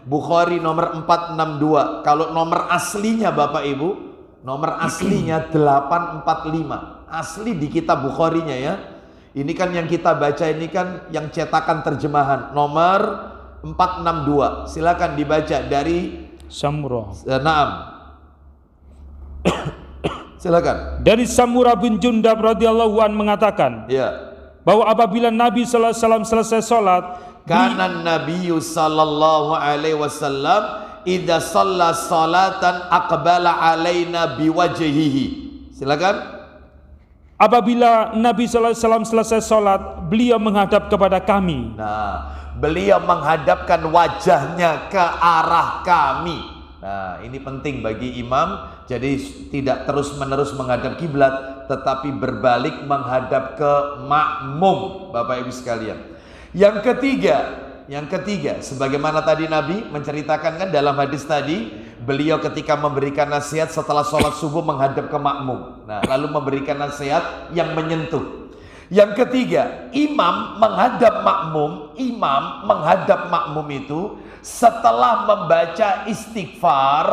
Bukhari nomor 462. Kalau nomor aslinya Bapak Ibu, nomor aslinya 845. Asli di kitab Bukharinya ya. Ini kan yang kita baca ini kan yang cetakan terjemahan nomor 462. Silakan dibaca dari Samurah. Naam. Silakan. Dari Samurah bin Jundab radhiyallahu an mengatakan, Ya. bahwa apabila Nabi SAW selesai sholat, Kana Nabi sallallahu alaihi wasallam idza shalla salatan aqbala alaina biwajhihi. Silakan. apabila Nabi SAW selesai sholat, beliau menghadap kepada kami. Nah, beliau menghadapkan wajahnya ke arah kami. Nah, ini penting bagi imam. Jadi tidak terus-menerus menghadap kiblat, tetapi berbalik menghadap ke makmum, Bapak Ibu sekalian. Yang ketiga, sebagaimana tadi Nabi menceritakan kan dalam hadis tadi, beliau ketika memberikan nasihat setelah sholat subuh menghadap ke makmum. Nah, lalu memberikan nasihat yang menyentuh. Yang ketiga, imam menghadap makmum itu setelah membaca istighfar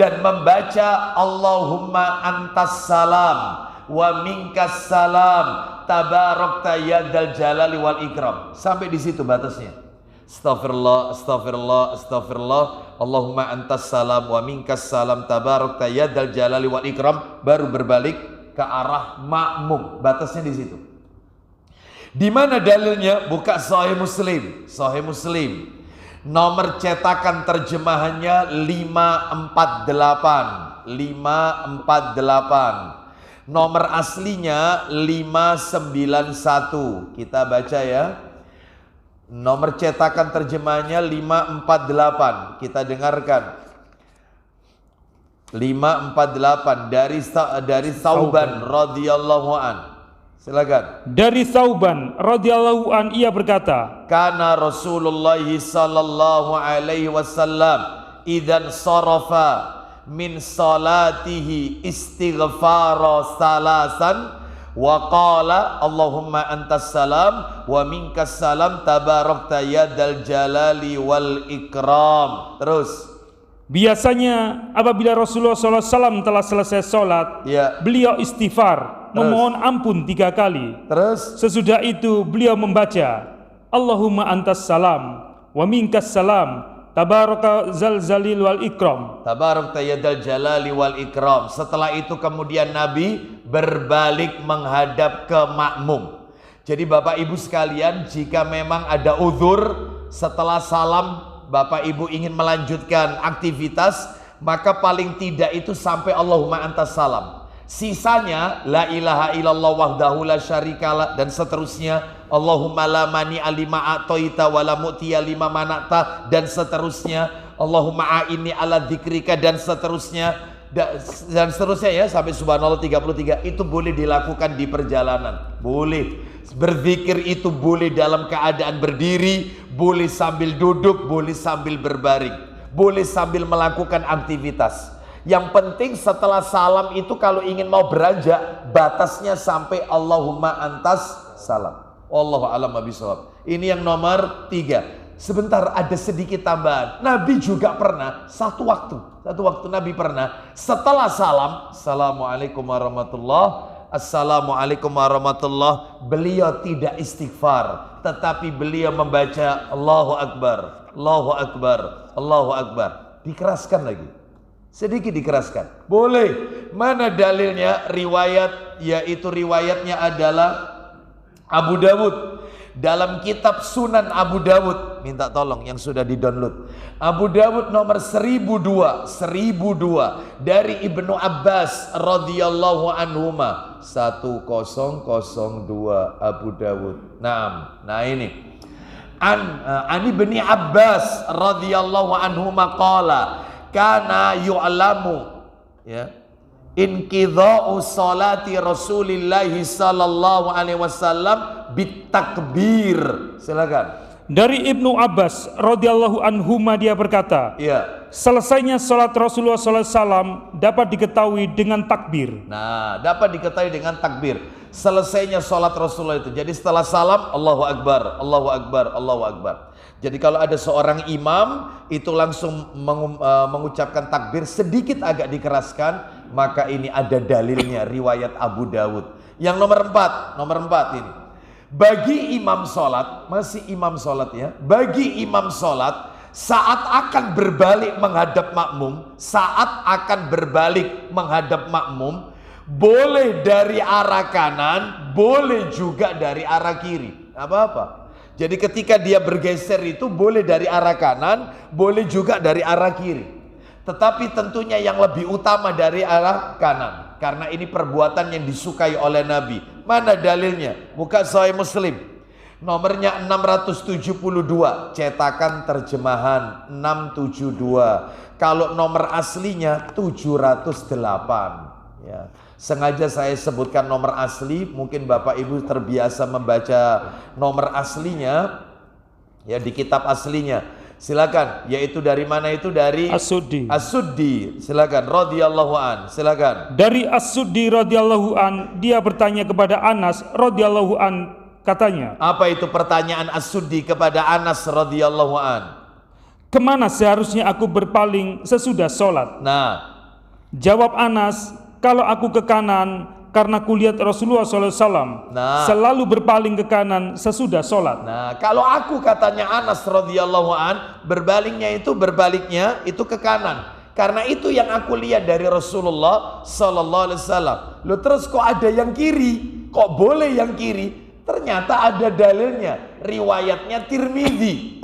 dan membaca Allahumma antas salam wa minkas salam tabarakta ya dzal jalali wal ikram. Sampai di situ batasnya. Astagfirullah, astagfirullah, astagfirullah. Allahumma antas salam wa minkas salam tabarakta ya dzal jalali wal ikram. Baru berbalik ke arah makmum. Batasnya di situ. Di mana dalilnya? Buka Sahih Muslim. Sahih Muslim. Nomor cetakan terjemahannya 548. Nomor aslinya 591. Kita baca ya. Nomor cetakan terjemahannya 548. Kita dengarkan. 548 dari Thauban radhiyallahu an. Silakan. Dari Thauban radhiyallahu an, ia berkata, Kana Rasulullah sallallahu alaihi wasallam idzan sarafa min salatihi istighfara salasan Wa qala Allahumma antas salam wa minkas salam tabarakta ya dzal jalali wal ikram. Terus. Biasanya apabila Rasulullah SAW telah selesai sholat, Ya. beliau istighfar, memohon ampun 3 kali. Terus. Sesudah itu beliau membaca, Allahumma antas salam, wa minkas salam, tabaraka zal zalil wal ikram. Tabarakta ya dzal jalali wal ikram. Setelah itu kemudian Nabi berbalik menghadap ke makmum. Jadi Bapak Ibu sekalian, jika memang ada uzur setelah salam Bapak Ibu ingin melanjutkan aktivitas, maka paling tidak itu sampai Allahumma antas salam. Sisanya la ilaha illallah wahdahu la syarikalah dan seterusnya, Allahumma la mani alima a'taita wa la mu'tiya lima mana'ta dan seterusnya, Allahumma a'inni ala dzikrika dan seterusnya dan seterusnya ya sampai subhanallah 33. Itu boleh dilakukan di perjalanan. Boleh. Berzikir itu boleh dalam keadaan berdiri, boleh sambil duduk, boleh sambil berbaring, boleh sambil melakukan aktivitas. Yang penting setelah salam itu kalau ingin mau beranjak, batasnya sampai Allahumma antas salam. Wallahu a'lam bishawab. Ini yang nomor 3. Sebentar, ada sedikit tambahan. Nabi juga pernah satu waktu Nabi pernah setelah salam, assalamualaikum warahmatullahi, assalamualaikum warahmatullah, beliau tidak istighfar, tetapi beliau membaca Allahu Akbar, Allahu Akbar, Allahu Akbar. Dikeraskan lagi, sedikit dikeraskan. Boleh. Mana dalilnya? Riwayat, yaitu riwayatnya adalah Abu Dawud. Dalam kitab Sunan Abu Dawud, minta tolong yang sudah di-download. Abu Dawud nomor 1002 dari Ibnu Abbas radhiyallahu anhuma 1002 Abu Dawud. Nah ini. An Ibnu Abbas radhiyallahu anhuma qala kana yu'lamu ya inqidha'u salati Rasulillahi sallallahu alaihi wasallam bitakbir. Silakan. Dari Ibnu Abbas radhiyallahu anhuma dia berkata, Iya. selesainya salat Rasulullah SAW dapat diketahui dengan takbir. Nah, dapat diketahui dengan takbir. Selesainya salat Rasulullah itu. Jadi setelah salam Allahu Akbar, Allahu Akbar, Allahu Akbar. Jadi kalau ada seorang imam itu langsung mengucapkan takbir sedikit agak dikeraskan, maka ini ada dalilnya, riwayat Abu Dawud. Yang nomor 4 ini. Bagi imam sholat, masih imam sholat ya, bagi imam sholat saat akan berbalik menghadap makmum, boleh dari arah kanan, boleh juga dari arah kiri, apa-apa. Jadi ketika dia bergeser itu boleh dari arah kanan, boleh juga dari arah kiri. Tetapi tentunya yang lebih utama dari arah kanan, karena ini perbuatan yang disukai oleh Nabi. Mana dalilnya? Buka Sahih Muslim. Nomornya 672, cetakan terjemahan 672. Kalau nomor aslinya 708. Ya. Sengaja saya sebutkan nomor asli, mungkin Bapak Ibu terbiasa membaca nomor aslinya ya di kitab aslinya. Silakan, yaitu dari mana itu? Dari As-Suddi. As-Suddi. Silakan, radhiyallahu an. Silakan. Dari As-Suddi radhiyallahu an, dia bertanya kepada Anas radhiyallahu an, katanya, Apa itu pertanyaan As-Suddi kepada Anas radhiyallahu an? kemana seharusnya aku berpaling sesudah sholat? Nah, Jawab Anas, kalau aku ke kanan karena kulihat Rasulullah SAW selalu berpaling ke kanan sesudah sholat. Nah, kalau aku, katanya Anas radhiyallahu an, berbaliknya itu ke kanan. Karena itu yang aku lihat dari Rasulullah sallallahu alaihi wasallam. Loh, terus kok ada yang kiri? Kok boleh yang kiri? Ternyata ada dalilnya. Riwayatnya Tirmidzi.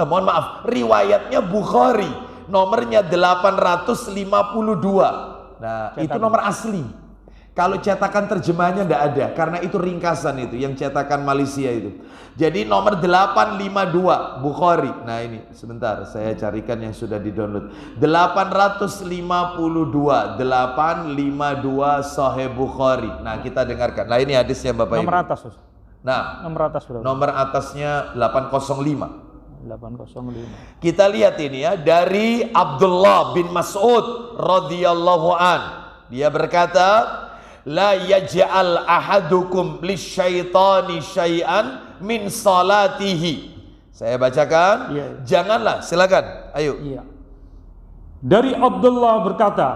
Riwayatnya Bukhari. Nomornya 852. Nah, itu nomor asli. Kalau cetakan terjemahannya tidak ada, karena itu ringkasan itu, yang cetakan Malaysia itu. Jadi nomor 852 Bukhari. Nah ini, sebentar saya carikan yang sudah di-download. 852 Sahih Bukhari. Nah kita dengarkan. Nah ini hadisnya Bapak Ibu. Nomor atas, Ustaz. Nah, Nomor atas berapa? nomor atasnya 805. 805. Kita lihat ini ya, dari Abdullah bin Mas'ud radhiyallahu an. Dia berkata, La yaj'al ahadukum lisyaitani syai'an min salatihi. Saya bacakan. Iya. Janganlah, silakan. Ayo. Iya. Dari Abdullah berkata,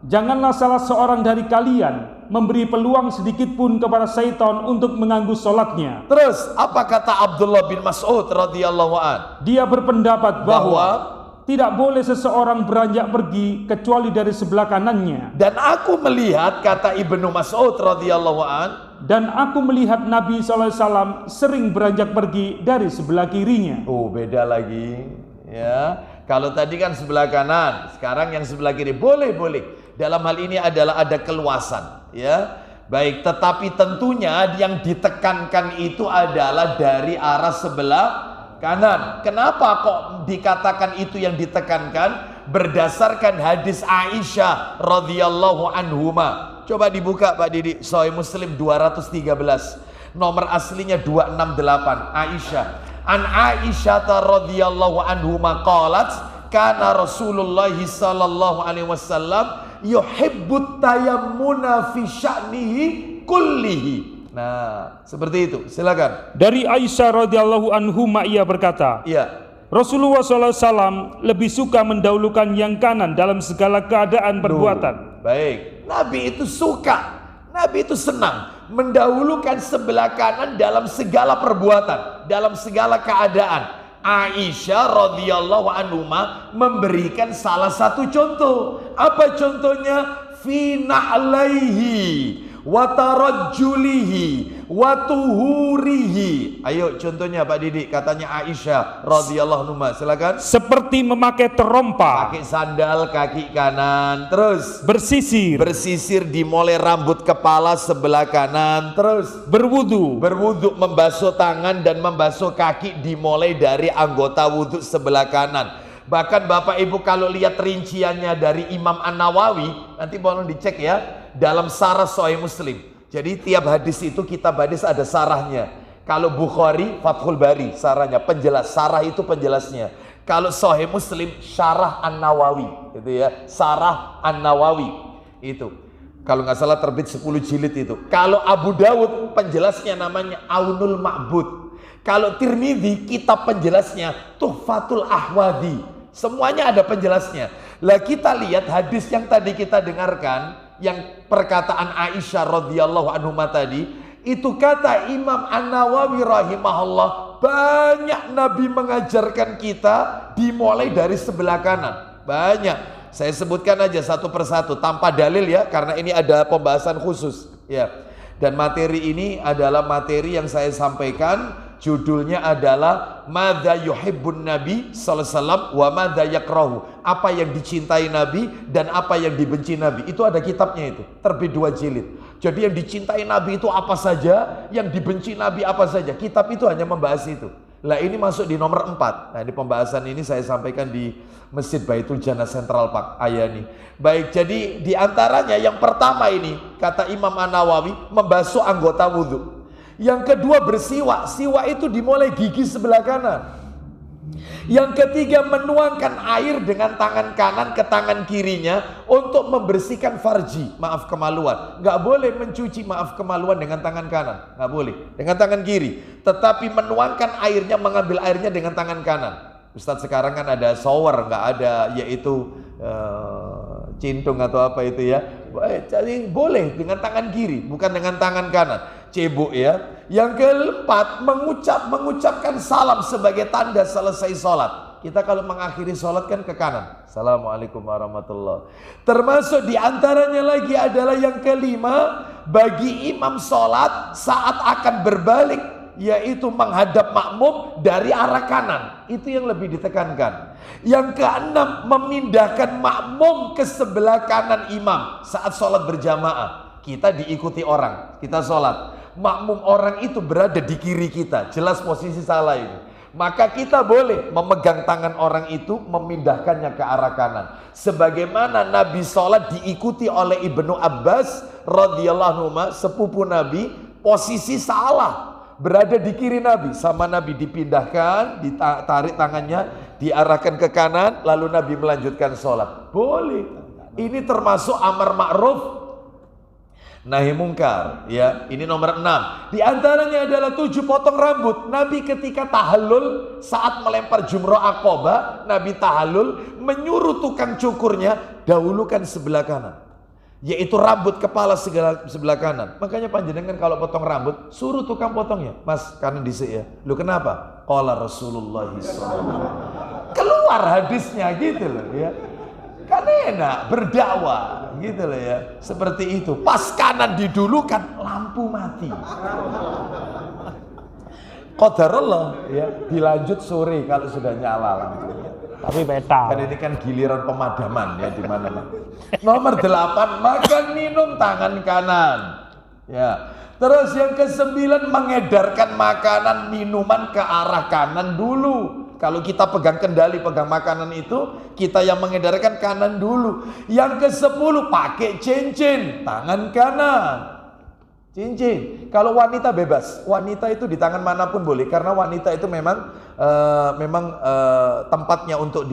janganlah salah seorang dari kalian memberi peluang sedikit pun kepada syaitan untuk mengganggu sholatnya. Terus apa kata Abdullah bin Mas'ud radhiyallahu an? Dia berpendapat bahwa tidak boleh seseorang beranjak pergi kecuali dari sebelah kanannya. Dan aku melihat, kata Ibnu Mas'ud radhiyallahu an, Dan aku melihat Nabi SAW sering beranjak pergi dari sebelah kirinya. oh beda lagi ya. Kalau tadi kan sebelah kanan, sekarang yang sebelah kiri. Boleh. Dalam hal ini adalah ada keluasan ya. Baik, tetapi tentunya yang ditekankan itu adalah dari arah sebelah kanan. Kenapa kok dikatakan itu yang ditekankan? Berdasarkan hadis Aisyah radhiyallahu anhuma. Coba dibuka Pak Didi, Sahih Muslim 213. Nomor aslinya 268. Aisyah. An Aisyah radhiyallahu anhuma qalat, kana Rasulullah sallallahu alaihi wasallam yuhibbut tayammuna fi sya'nihi kullihi. Nah, seperti itu. Silakan. Dari Aisyah radhiyallahu anhuma ia berkata, Iya. Rasulullah SAW lebih suka mendahulukan yang kanan dalam segala keadaan perbuatan. Baik. Nabi itu suka. Nabi itu senang mendahulukan sebelah kanan dalam segala perbuatan, dalam segala keadaan. Aisyah radhiyallahu anhuma memberikan salah satu contoh. Apa contohnya? Fi na'laihi wa tarajjulihi wa tuhurihi. Ayo contohnya Pak Didi, katanya Aisyah radhiyallahu anha. Silakan. Seperti memakai terompa, Pakai sandal kaki kanan, terus bersisir, dimulai rambut kepala sebelah kanan, terus berwudu, membasuh tangan dan membasuh kaki dimulai dari anggota wudhu sebelah kanan. Bahkan Bapak Ibu kalau lihat rinciannya dari Imam An-Nawawi, nanti boleh dicek ya, dalam Sarah Sahih Muslim. Jadi tiap hadis itu kitab hadis ada sarahnya. Kalau Bukhari, Fathul Bari sarahnya, penjelas. Sarah itu penjelasnya. Kalau Sahih Muslim, Syarah An-Nawawi, itu ya, Sarah An-Nawawi itu. Kalau nggak salah terbit 10 jilid itu. Kalau Abu Dawud penjelasnya namanya Aunul Ma'bud. Kalau Tirmidzi kitab penjelasnya Tuhfatul Ahwadi. Semuanya ada penjelasnya. Lah kita lihat hadis yang tadi kita dengarkan, yang perkataan Aisyah radhiyallahu anhu tadi, itu kata Imam An-Nawawi rahimahullah, banyak Nabi mengajarkan kita dimulai dari sebelah kanan. Banyak. Saya sebutkan aja satu persatu tanpa dalil ya, karena ini ada pembahasan khusus ya. Dan materi ini adalah materi yang saya sampaikan. Judulnya adalah Madza yuhibbun Nabi sallallahu alaihi wasallam wa madza yakrahu. Apa yang dicintai Nabi dan apa yang dibenci Nabi. Itu ada kitabnya itu, terbit 2 jilid. Jadi yang dicintai Nabi itu apa saja, yang dibenci Nabi apa saja. Kitab itu hanya membahas itu. Lah ini masuk di nomor 4. Nah, di pembahasan ini saya sampaikan di Masjid Baitul Jannah Central Park Ayani. Baik, jadi di antaranya yang pertama ini kata Imam An-Nawawi membasuh anggota wudhu. Yang kedua bersiwak. Siwak itu dimulai gigi sebelah kanan. Yang ketiga menuangkan air dengan tangan kanan ke tangan kirinya untuk membersihkan farji, maaf kemaluan. Nggak boleh mencuci maaf kemaluan dengan tangan kanan, nggak boleh dengan tangan kiri. Tetapi menuangkan airnya, mengambil airnya dengan tangan kanan. Ustadz sekarang kan ada shower, nggak ada yaitu cintung atau apa itu ya. Jadi boleh dengan tangan kiri, bukan dengan tangan kanan. Cebok ya. Yang keempat mengucapkan salam sebagai tanda selesai sholat. Kita kalau mengakhiri sholat kan ke kanan. Assalamualaikum warahmatullahi. Termasuk diantaranya lagi adalah yang kelima, bagi imam sholat saat akan berbalik, yaitu menghadap makmum dari arah kanan. Itu yang lebih ditekankan. Yang keenam, memindahkan makmum ke sebelah kanan imam saat sholat berjamaah. Kita diikuti orang, kita sholat. Makmum orang itu berada di kiri kita, jelas posisi salah ini. Maka kita boleh memegang tangan orang itu, memindahkannya ke arah kanan. Sebagaimana Nabi sholat diikuti oleh Ibnu Abbas radhiyallahu anhu, sepupu Nabi, posisi salah, berada di kiri Nabi. Sama Nabi dipindahkan, ditarik tangannya, diarahkan ke kanan, lalu Nabi melanjutkan sholat. Boleh. Ini termasuk amar ma'ruf nahi mungkar, ya. Ini nomor 6. Di antaranya adalah 7 potong rambut. Nabi ketika tahallul saat melempar jumrah Aqabah, Nabi tahallul menyuruh tukang cukurnya dahulukan sebelah kanan, yaitu rambut kepala sebelah kanan. Makanya panjenengan kalau potong rambut suruh tukang potongnya, Mas kanan dhisik ya. Lu kenapa? Qala Rasulullah SAW. Keluar hadisnya gitu loh ya. Kan enak berdakwah gitu loh ya. Seperti itu. Pas kanan didulukan, lampu mati. Qadarullah ya, dilanjut sore kalau sudah nyala lampunya. Tapi beta. Kan ini kan giliran pemadaman ya di mana-mana. Nomor 8, makan minum tangan kanan. Ya. Terus yang ke-9, mengedarkan makanan minuman ke arah kanan dulu. Kalau kita pegang kendali, pegang makanan itu, kita yang mengedarkan kanan dulu. Yang ke-10, pakai cincin, tangan kanan. Cincin. Kalau wanita bebas, wanita itu di tangan manapun boleh, karena wanita itu memang tempatnya untuk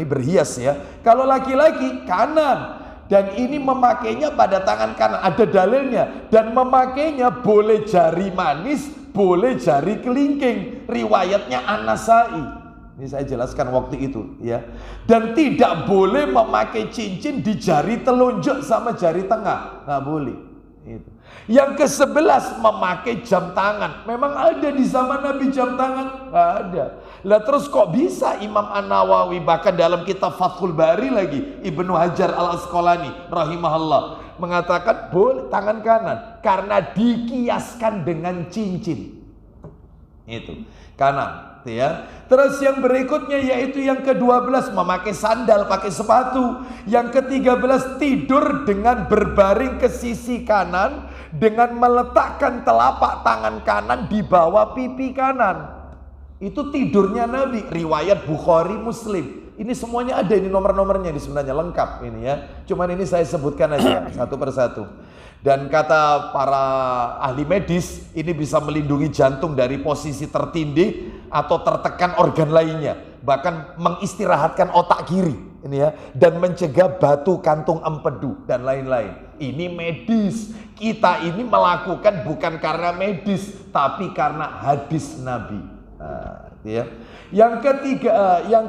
berhias ya. Kalau laki-laki kanan, dan ini memakainya pada tangan kanan, ada dalilnya, dan memakainya boleh jari manis, boleh jari kelingking. Riwayatnya An-Nasai. Ini saya jelaskan waktu itu ya. Dan tidak boleh memakai cincin di jari telunjuk sama jari tengah, nggak boleh. Itu. Yang ke-11, memakai jam tangan. Memang ada di zaman Nabi jam tangan? Nggak ada. Lah terus kok bisa Imam An-Nawawi bahkan dalam kitab Fathul Bari lagi, Ibnu Hajar Al-Asqalani rahimahullah mengatakan boleh tangan kanan karena dikiaskan dengan cincin. Itu kanan ya. Terus yang berikutnya yaitu yang ke-12, memakai sandal, pakai sepatu. Yang ke-13, tidur dengan berbaring ke sisi kanan dengan meletakkan telapak tangan kanan di bawah pipi kanan. Itu tidurnya Nabi, riwayat Bukhari, Muslim. Ini semuanya ada, ini nomor-nomornya ini sebenarnya lengkap ini ya. Cuman ini saya sebutkan aja satu persatu. Dan kata para ahli medis, ini bisa melindungi jantung dari posisi tertindih atau tertekan organ lainnya. Bahkan mengistirahatkan otak kiri ini ya, dan mencegah batu kantung empedu dan lain-lain. Ini medis. Kita ini melakukan bukan karena medis, tapi karena hadis Nabi. Ya. Yang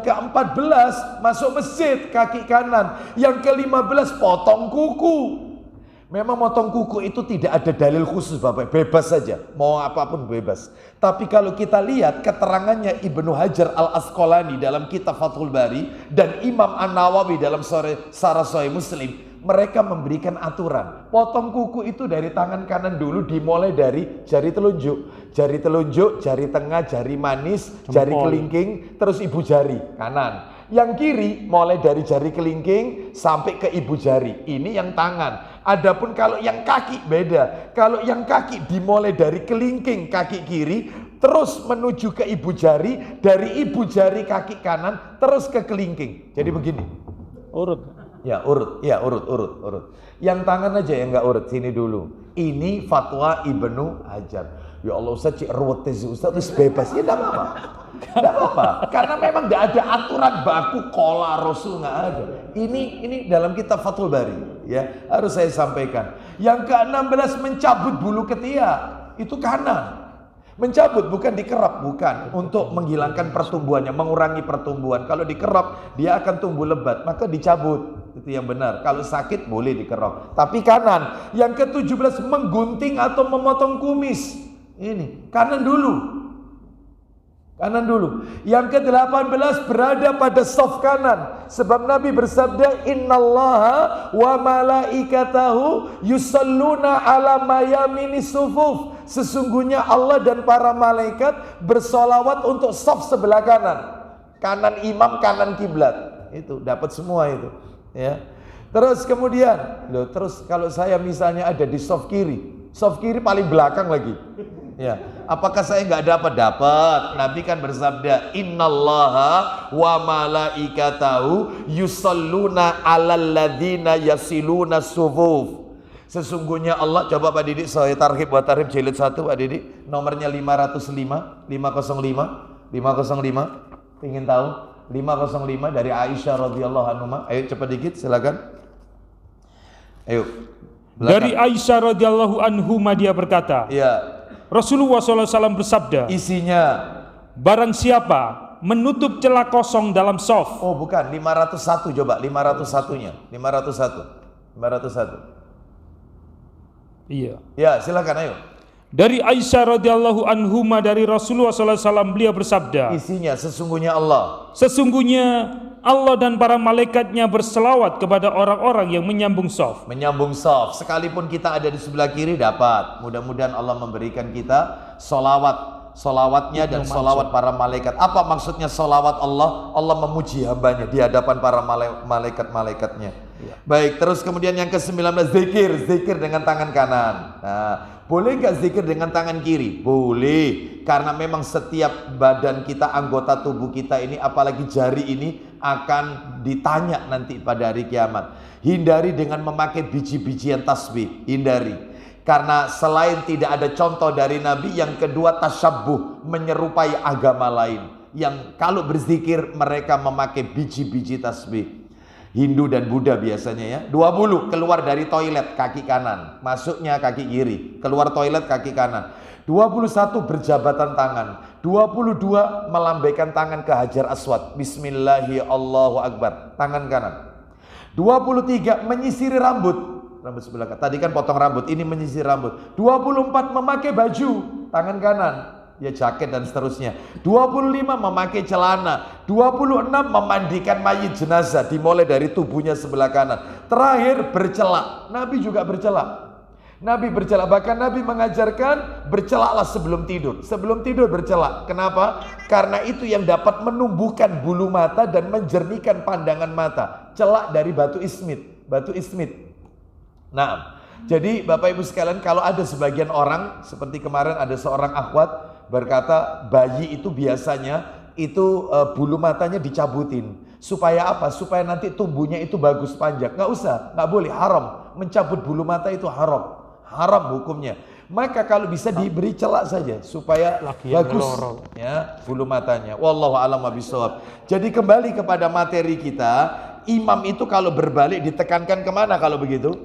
ke-14 masuk masjid kaki kanan. Yang ke-15 potong kuku. Memang potong kuku itu tidak ada dalil khusus Bapak, bebas saja, mau apapun bebas. Tapi kalau kita lihat keterangannya Ibnu Hajar Al-Asqalani dalam kitab Fathul Bari dan Imam An-Nawawi dalam Syarah Sahih Muslim, mereka memberikan aturan. Potong kuku itu dari tangan kanan dulu, dimulai dari jari telunjuk, jari tengah, jari manis, jari kelingking, terus ibu jari kanan. Yang kiri mulai dari jari kelingking sampai ke ibu jari. Ini yang tangan. Adapun kalau yang kaki beda. Kalau yang kaki dimulai dari kelingking kaki kiri, terus menuju ke ibu jari, dari ibu jari kaki kanan terus ke kelingking. Jadi begini. Urut. Ya urut. Yang tangan aja yang nggak urut, sini dulu. Ini fatwa Ibnu Hajar. Ya Allah Ustaz, cik ruwet Ustaz bebas. Ya enggak apa-apa. Enggak apa-apa. Karena memang enggak ada aturan baku qala Rasul, enggak ada. Ini dalam kitab Fathul Bari ya, harus saya sampaikan. Yang ke-16 mencabut bulu ketiak. Itu kanan. Mencabut bukan dikerap, bukan. Untuk menghilangkan pertumbuhannya, mengurangi pertumbuhan. Kalau dikerap dia akan tumbuh lebat, maka dicabut. Itu yang benar. Kalau sakit boleh dikerap. Tapi kanan. Yang ke-17 menggunting atau memotong kumis. Ini kanan dulu. Kanan dulu. Yang ke-18 berada pada saf kanan. Sebab Nabi bersabda, innallaha wa malaikatahu yusalluna ala mayamini sufuf. Sesungguhnya Allah dan para malaikat bersolawat untuk saf sebelah kanan. Kanan imam, kanan kiblat. Itu dapat semua itu. Ya. Terus kemudian, terus kalau saya misalnya ada di saf kiri paling belakang lagi. Ya, apakah saya nggak dapat? Nabi kan bersabda, innallaha wa malaikatahu yusalluna 'alal ladzina yasiluna sufuf. Sesungguhnya Allah, coba Pak Didik saya tarhib buat tarhib jilid 1 Pak Didik, nomornya 505. Ingin tahu? 505 dari Aisyah radhiyallahu anha. Ayo cepat dikit silakan. Ayo. Dari Aisyah radhiyallahu anhuma dia berkata, Ya, Rasulullah SAW bersabda, isinya. barang siapa menutup celah kosong dalam shaf. Oh bukan, 501 coba, 501-nya. 501. Iya. Ya, silakan ayo. Dari Aisyah radhiyallahu anhuma dari Rasulullah SAW beliau bersabda, Isinya sesungguhnya Allah. sesungguhnya Allah dan para malaikatnya berselawat kepada orang-orang yang menyambung shaf. Menyambung shaf. Sekalipun kita ada di sebelah kiri dapat. Mudah-mudahan Allah memberikan kita solawatnya dan solawat para malaikat. Apa maksudnya solawat Allah? Allah memuji hambanya di hadapan para malaikat-malaikatnya. Baik, terus kemudian yang ke-19 zikir dengan tangan kanan. Nah, boleh nggak zikir dengan tangan kiri? Boleh, karena memang setiap badan kita, anggota tubuh kita ini, apalagi jari ini akan ditanya nanti pada hari kiamat. Hindari dengan memakai biji-bijian tasbih, hindari. Karena selain tidak ada contoh dari Nabi, yang kedua tasyabbuh, menyerupai agama lain. Yang kalau berzikir mereka memakai biji-biji tasbih. Hindu dan Buddha biasanya ya. 20, keluar dari toilet kaki kanan, masuknya kaki kiri, keluar toilet kaki kanan. 21, berjabatan tangan. 22, melambaikan tangan ke Hajar Aswad. Bismillahi Allahu Akbar, tangan kanan. 23, menyisiri rambut sebelah kanan. Tadi kan potong rambut, ini menyisir rambut. 24, memakai baju, tangan kanan, ya jaket dan seterusnya. 25, memakai celana. 26, memandikan mayit jenazah, dimulai dari tubuhnya sebelah kanan. Terakhir bercelak. Nabi juga bercelak. Nabi bercelak, bahkan Nabi mengajarkan bercelaklah sebelum tidur. Sebelum tidur bercelak. Kenapa? Karena itu yang dapat menumbuhkan bulu mata dan menjernihkan pandangan mata. Celak dari batu ismit. Batu ismit. Nah, jadi Bapak Ibu sekalian, kalau ada sebagian orang, seperti kemarin ada seorang akhwat berkata, bayi itu biasanya itu bulu matanya dicabutin. Supaya apa? Supaya nanti tumbuhnya itu bagus panjang. Nggak usah, nggak boleh, haram. Mencabut bulu mata itu haram. Haram hukumnya. Maka kalau bisa diberi celak saja supaya bagus ya bulu matanya. Wallahu a'lam bishawab. Jadi kembali kepada materi kita, imam itu kalau berbalik ditekankan kemana kalau begitu?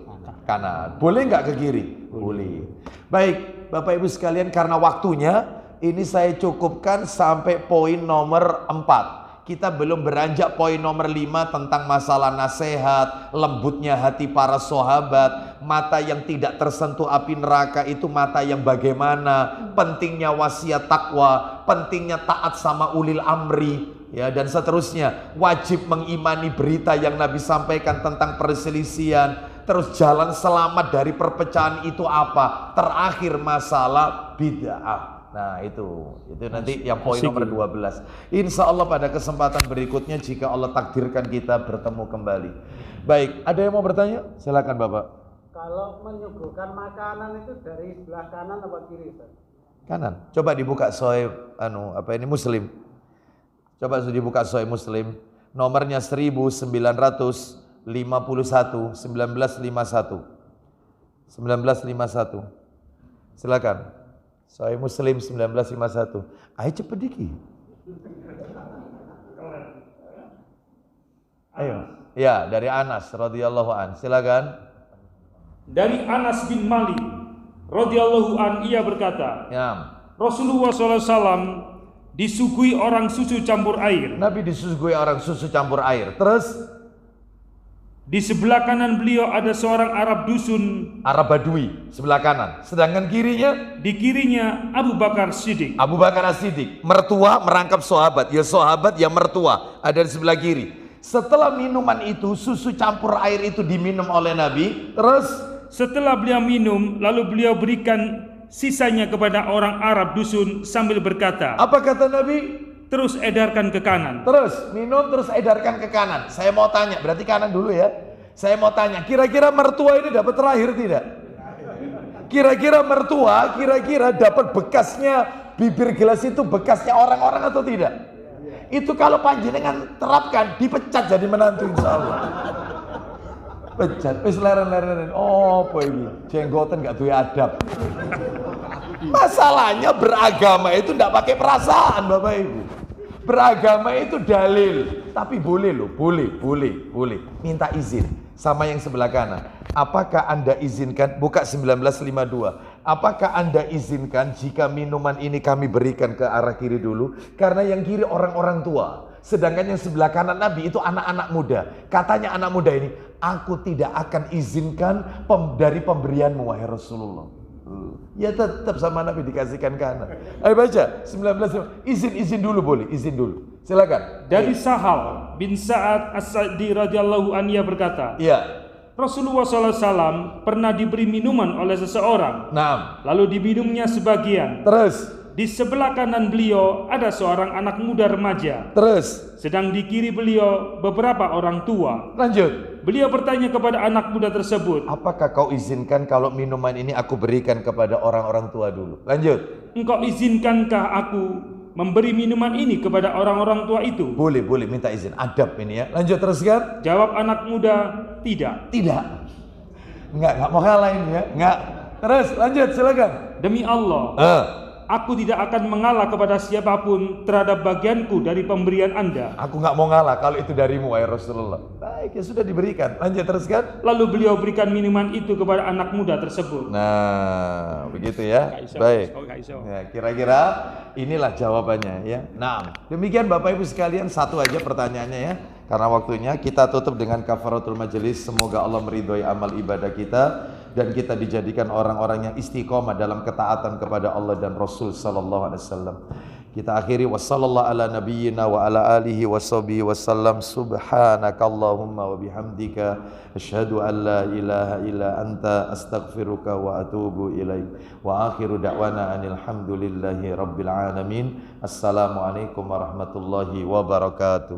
Kanan. Boleh nggak ke kiri? Boleh. Baik, Bapak Ibu sekalian, karena waktunya ini saya cukupkan sampai poin nomor 4. Kita belum beranjak poin nomor 5 tentang masalah nasihat, lembutnya hati para sahabat, mata yang tidak tersentuh api neraka itu mata yang bagaimana, pentingnya wasiat takwa, pentingnya taat sama ulil amri, ya, dan seterusnya. Wajib mengimani berita yang Nabi sampaikan tentang perselisihan. Terus jalan selamat dari perpecahan itu apa? Terakhir masalah bid'ah. Nah itu nanti yang poin nomor 12. Insya Allah pada kesempatan berikutnya jika Allah takdirkan kita bertemu kembali. Baik, ada yang mau bertanya? Silakan Bapak. Kalau menyuguhkan makanan itu dari sebelah kanan atau kiri, Ustaz? Kanan. Coba dibuka Sahih Muslim. Coba dibuka Sahih Muslim. Nomornya 1951. Silakan. Sahih Muslim 1951. Ayo cepet dikit. Ayo. Ya, dari Anas radhiyallahu an. Silakan. Dari Anas bin Malik radhiyallahu an, ia berkata, Ya. Rasulullah SAW disuguhi orang susu campur air. Nabi disuguhi orang susu campur air. Terus di sebelah kanan beliau ada seorang Arab dusun, Arab Badui sebelah kanan. Sedangkan kirinya, di kirinya Abu Bakar Siddiq. Abu Bakar As-Siddiq, mertua merangkap sahabat. Ya sahabat, ya mertua, ada di sebelah kiri. Setelah minuman itu, susu campur air itu diminum oleh Nabi. Terus setelah beliau minum, lalu beliau berikan sisanya kepada orang Arab dusun sambil berkata, apa kata Nabi? Terus edarkan ke kanan. Terus minum, terus edarkan ke kanan. Saya mau tanya, berarti kanan dulu ya. Saya mau tanya, kira-kira mertua ini dapat terakhir tidak? Kira-kira mertua, kira-kira dapat bekasnya bibir gelas itu, bekasnya orang-orang atau tidak? Itu kalau panjenengan terapkan, dipecat jadi menantu insya Allah. Pecat, wis leren-leren. Oh, apa ini? Jenggotan gak duwe adab. Masalahnya beragama itu tidak pakai perasaan Bapak Ibu. Beragama itu dalil. Tapi boleh loh, boleh. Minta izin sama yang sebelah kanan. apakah Anda izinkan, buka 1952, apakah Anda izinkan jika minuman ini kami berikan ke arah kiri dulu? Karena yang kiri orang-orang tua, sedangkan yang sebelah kanan Nabi itu anak-anak muda. Katanya anak muda ini, aku tidak akan izinkan dari pemberianmu wahai Rasulullah. Ya tetap sama Nabi dikasihkan kanan. Ayo baca 19, izin dulu boleh, izin dulu. Silakan. Dari Sahal bin Sa'ad As-Sa'di radhiyallahu anhu ia berkata, Iya. Rasulullah SAW pernah diberi minuman oleh seseorang, Nah, lalu diminumnya sebagian. terus, Di sebelah kanan beliau ada seorang anak muda remaja, terus, sedang di kiri beliau beberapa orang tua. lanjut. Beliau bertanya kepada anak muda tersebut, Apakah kau izinkan kalau minuman ini aku berikan kepada orang-orang tua dulu? Lanjut. engkau izinkankah aku memberi minuman ini kepada orang-orang tua itu? Boleh, minta izin. Adab ini ya. Lanjut teruskan. Jawab anak muda, tidak. Tidak. Enggak mau kalah ini ya. Enggak. Terus, lanjut silakan. Demi Allah, aku tidak akan mengalah kepada siapapun terhadap bagianku dari pemberian Anda. Aku enggak mau ngalah kalau itu darimu wahai Rasulullah. Baik, ya sudah diberikan. Lanjut teruskan. Lalu beliau berikan minuman itu kepada anak muda tersebut. Nah, begitu ya. Baik. Ya, kira-kira inilah jawabannya ya. Nah, demikian Bapak Ibu sekalian, satu aja pertanyaannya ya. Karena waktunya kita tutup dengan kafaratul majelis. Semoga Allah meridhoi amal ibadah kita dan kita dijadikan orang-orang yang istiqomah dalam ketaatan kepada Allah dan Rasul sallallahu alaihi wasallam. Kita akhiri wassallallahu ala nabiyyina wa ala alihi washabihi wasallam. Subhanakallahumma wa bihamdika asyhadu an la ilaha illa anta astaghfiruka wa atubu ilaik. Wa akhiru da'wana anil hamdulillahi rabbil alamin. Assalamualaikum warahmatullahi wabarakatuh.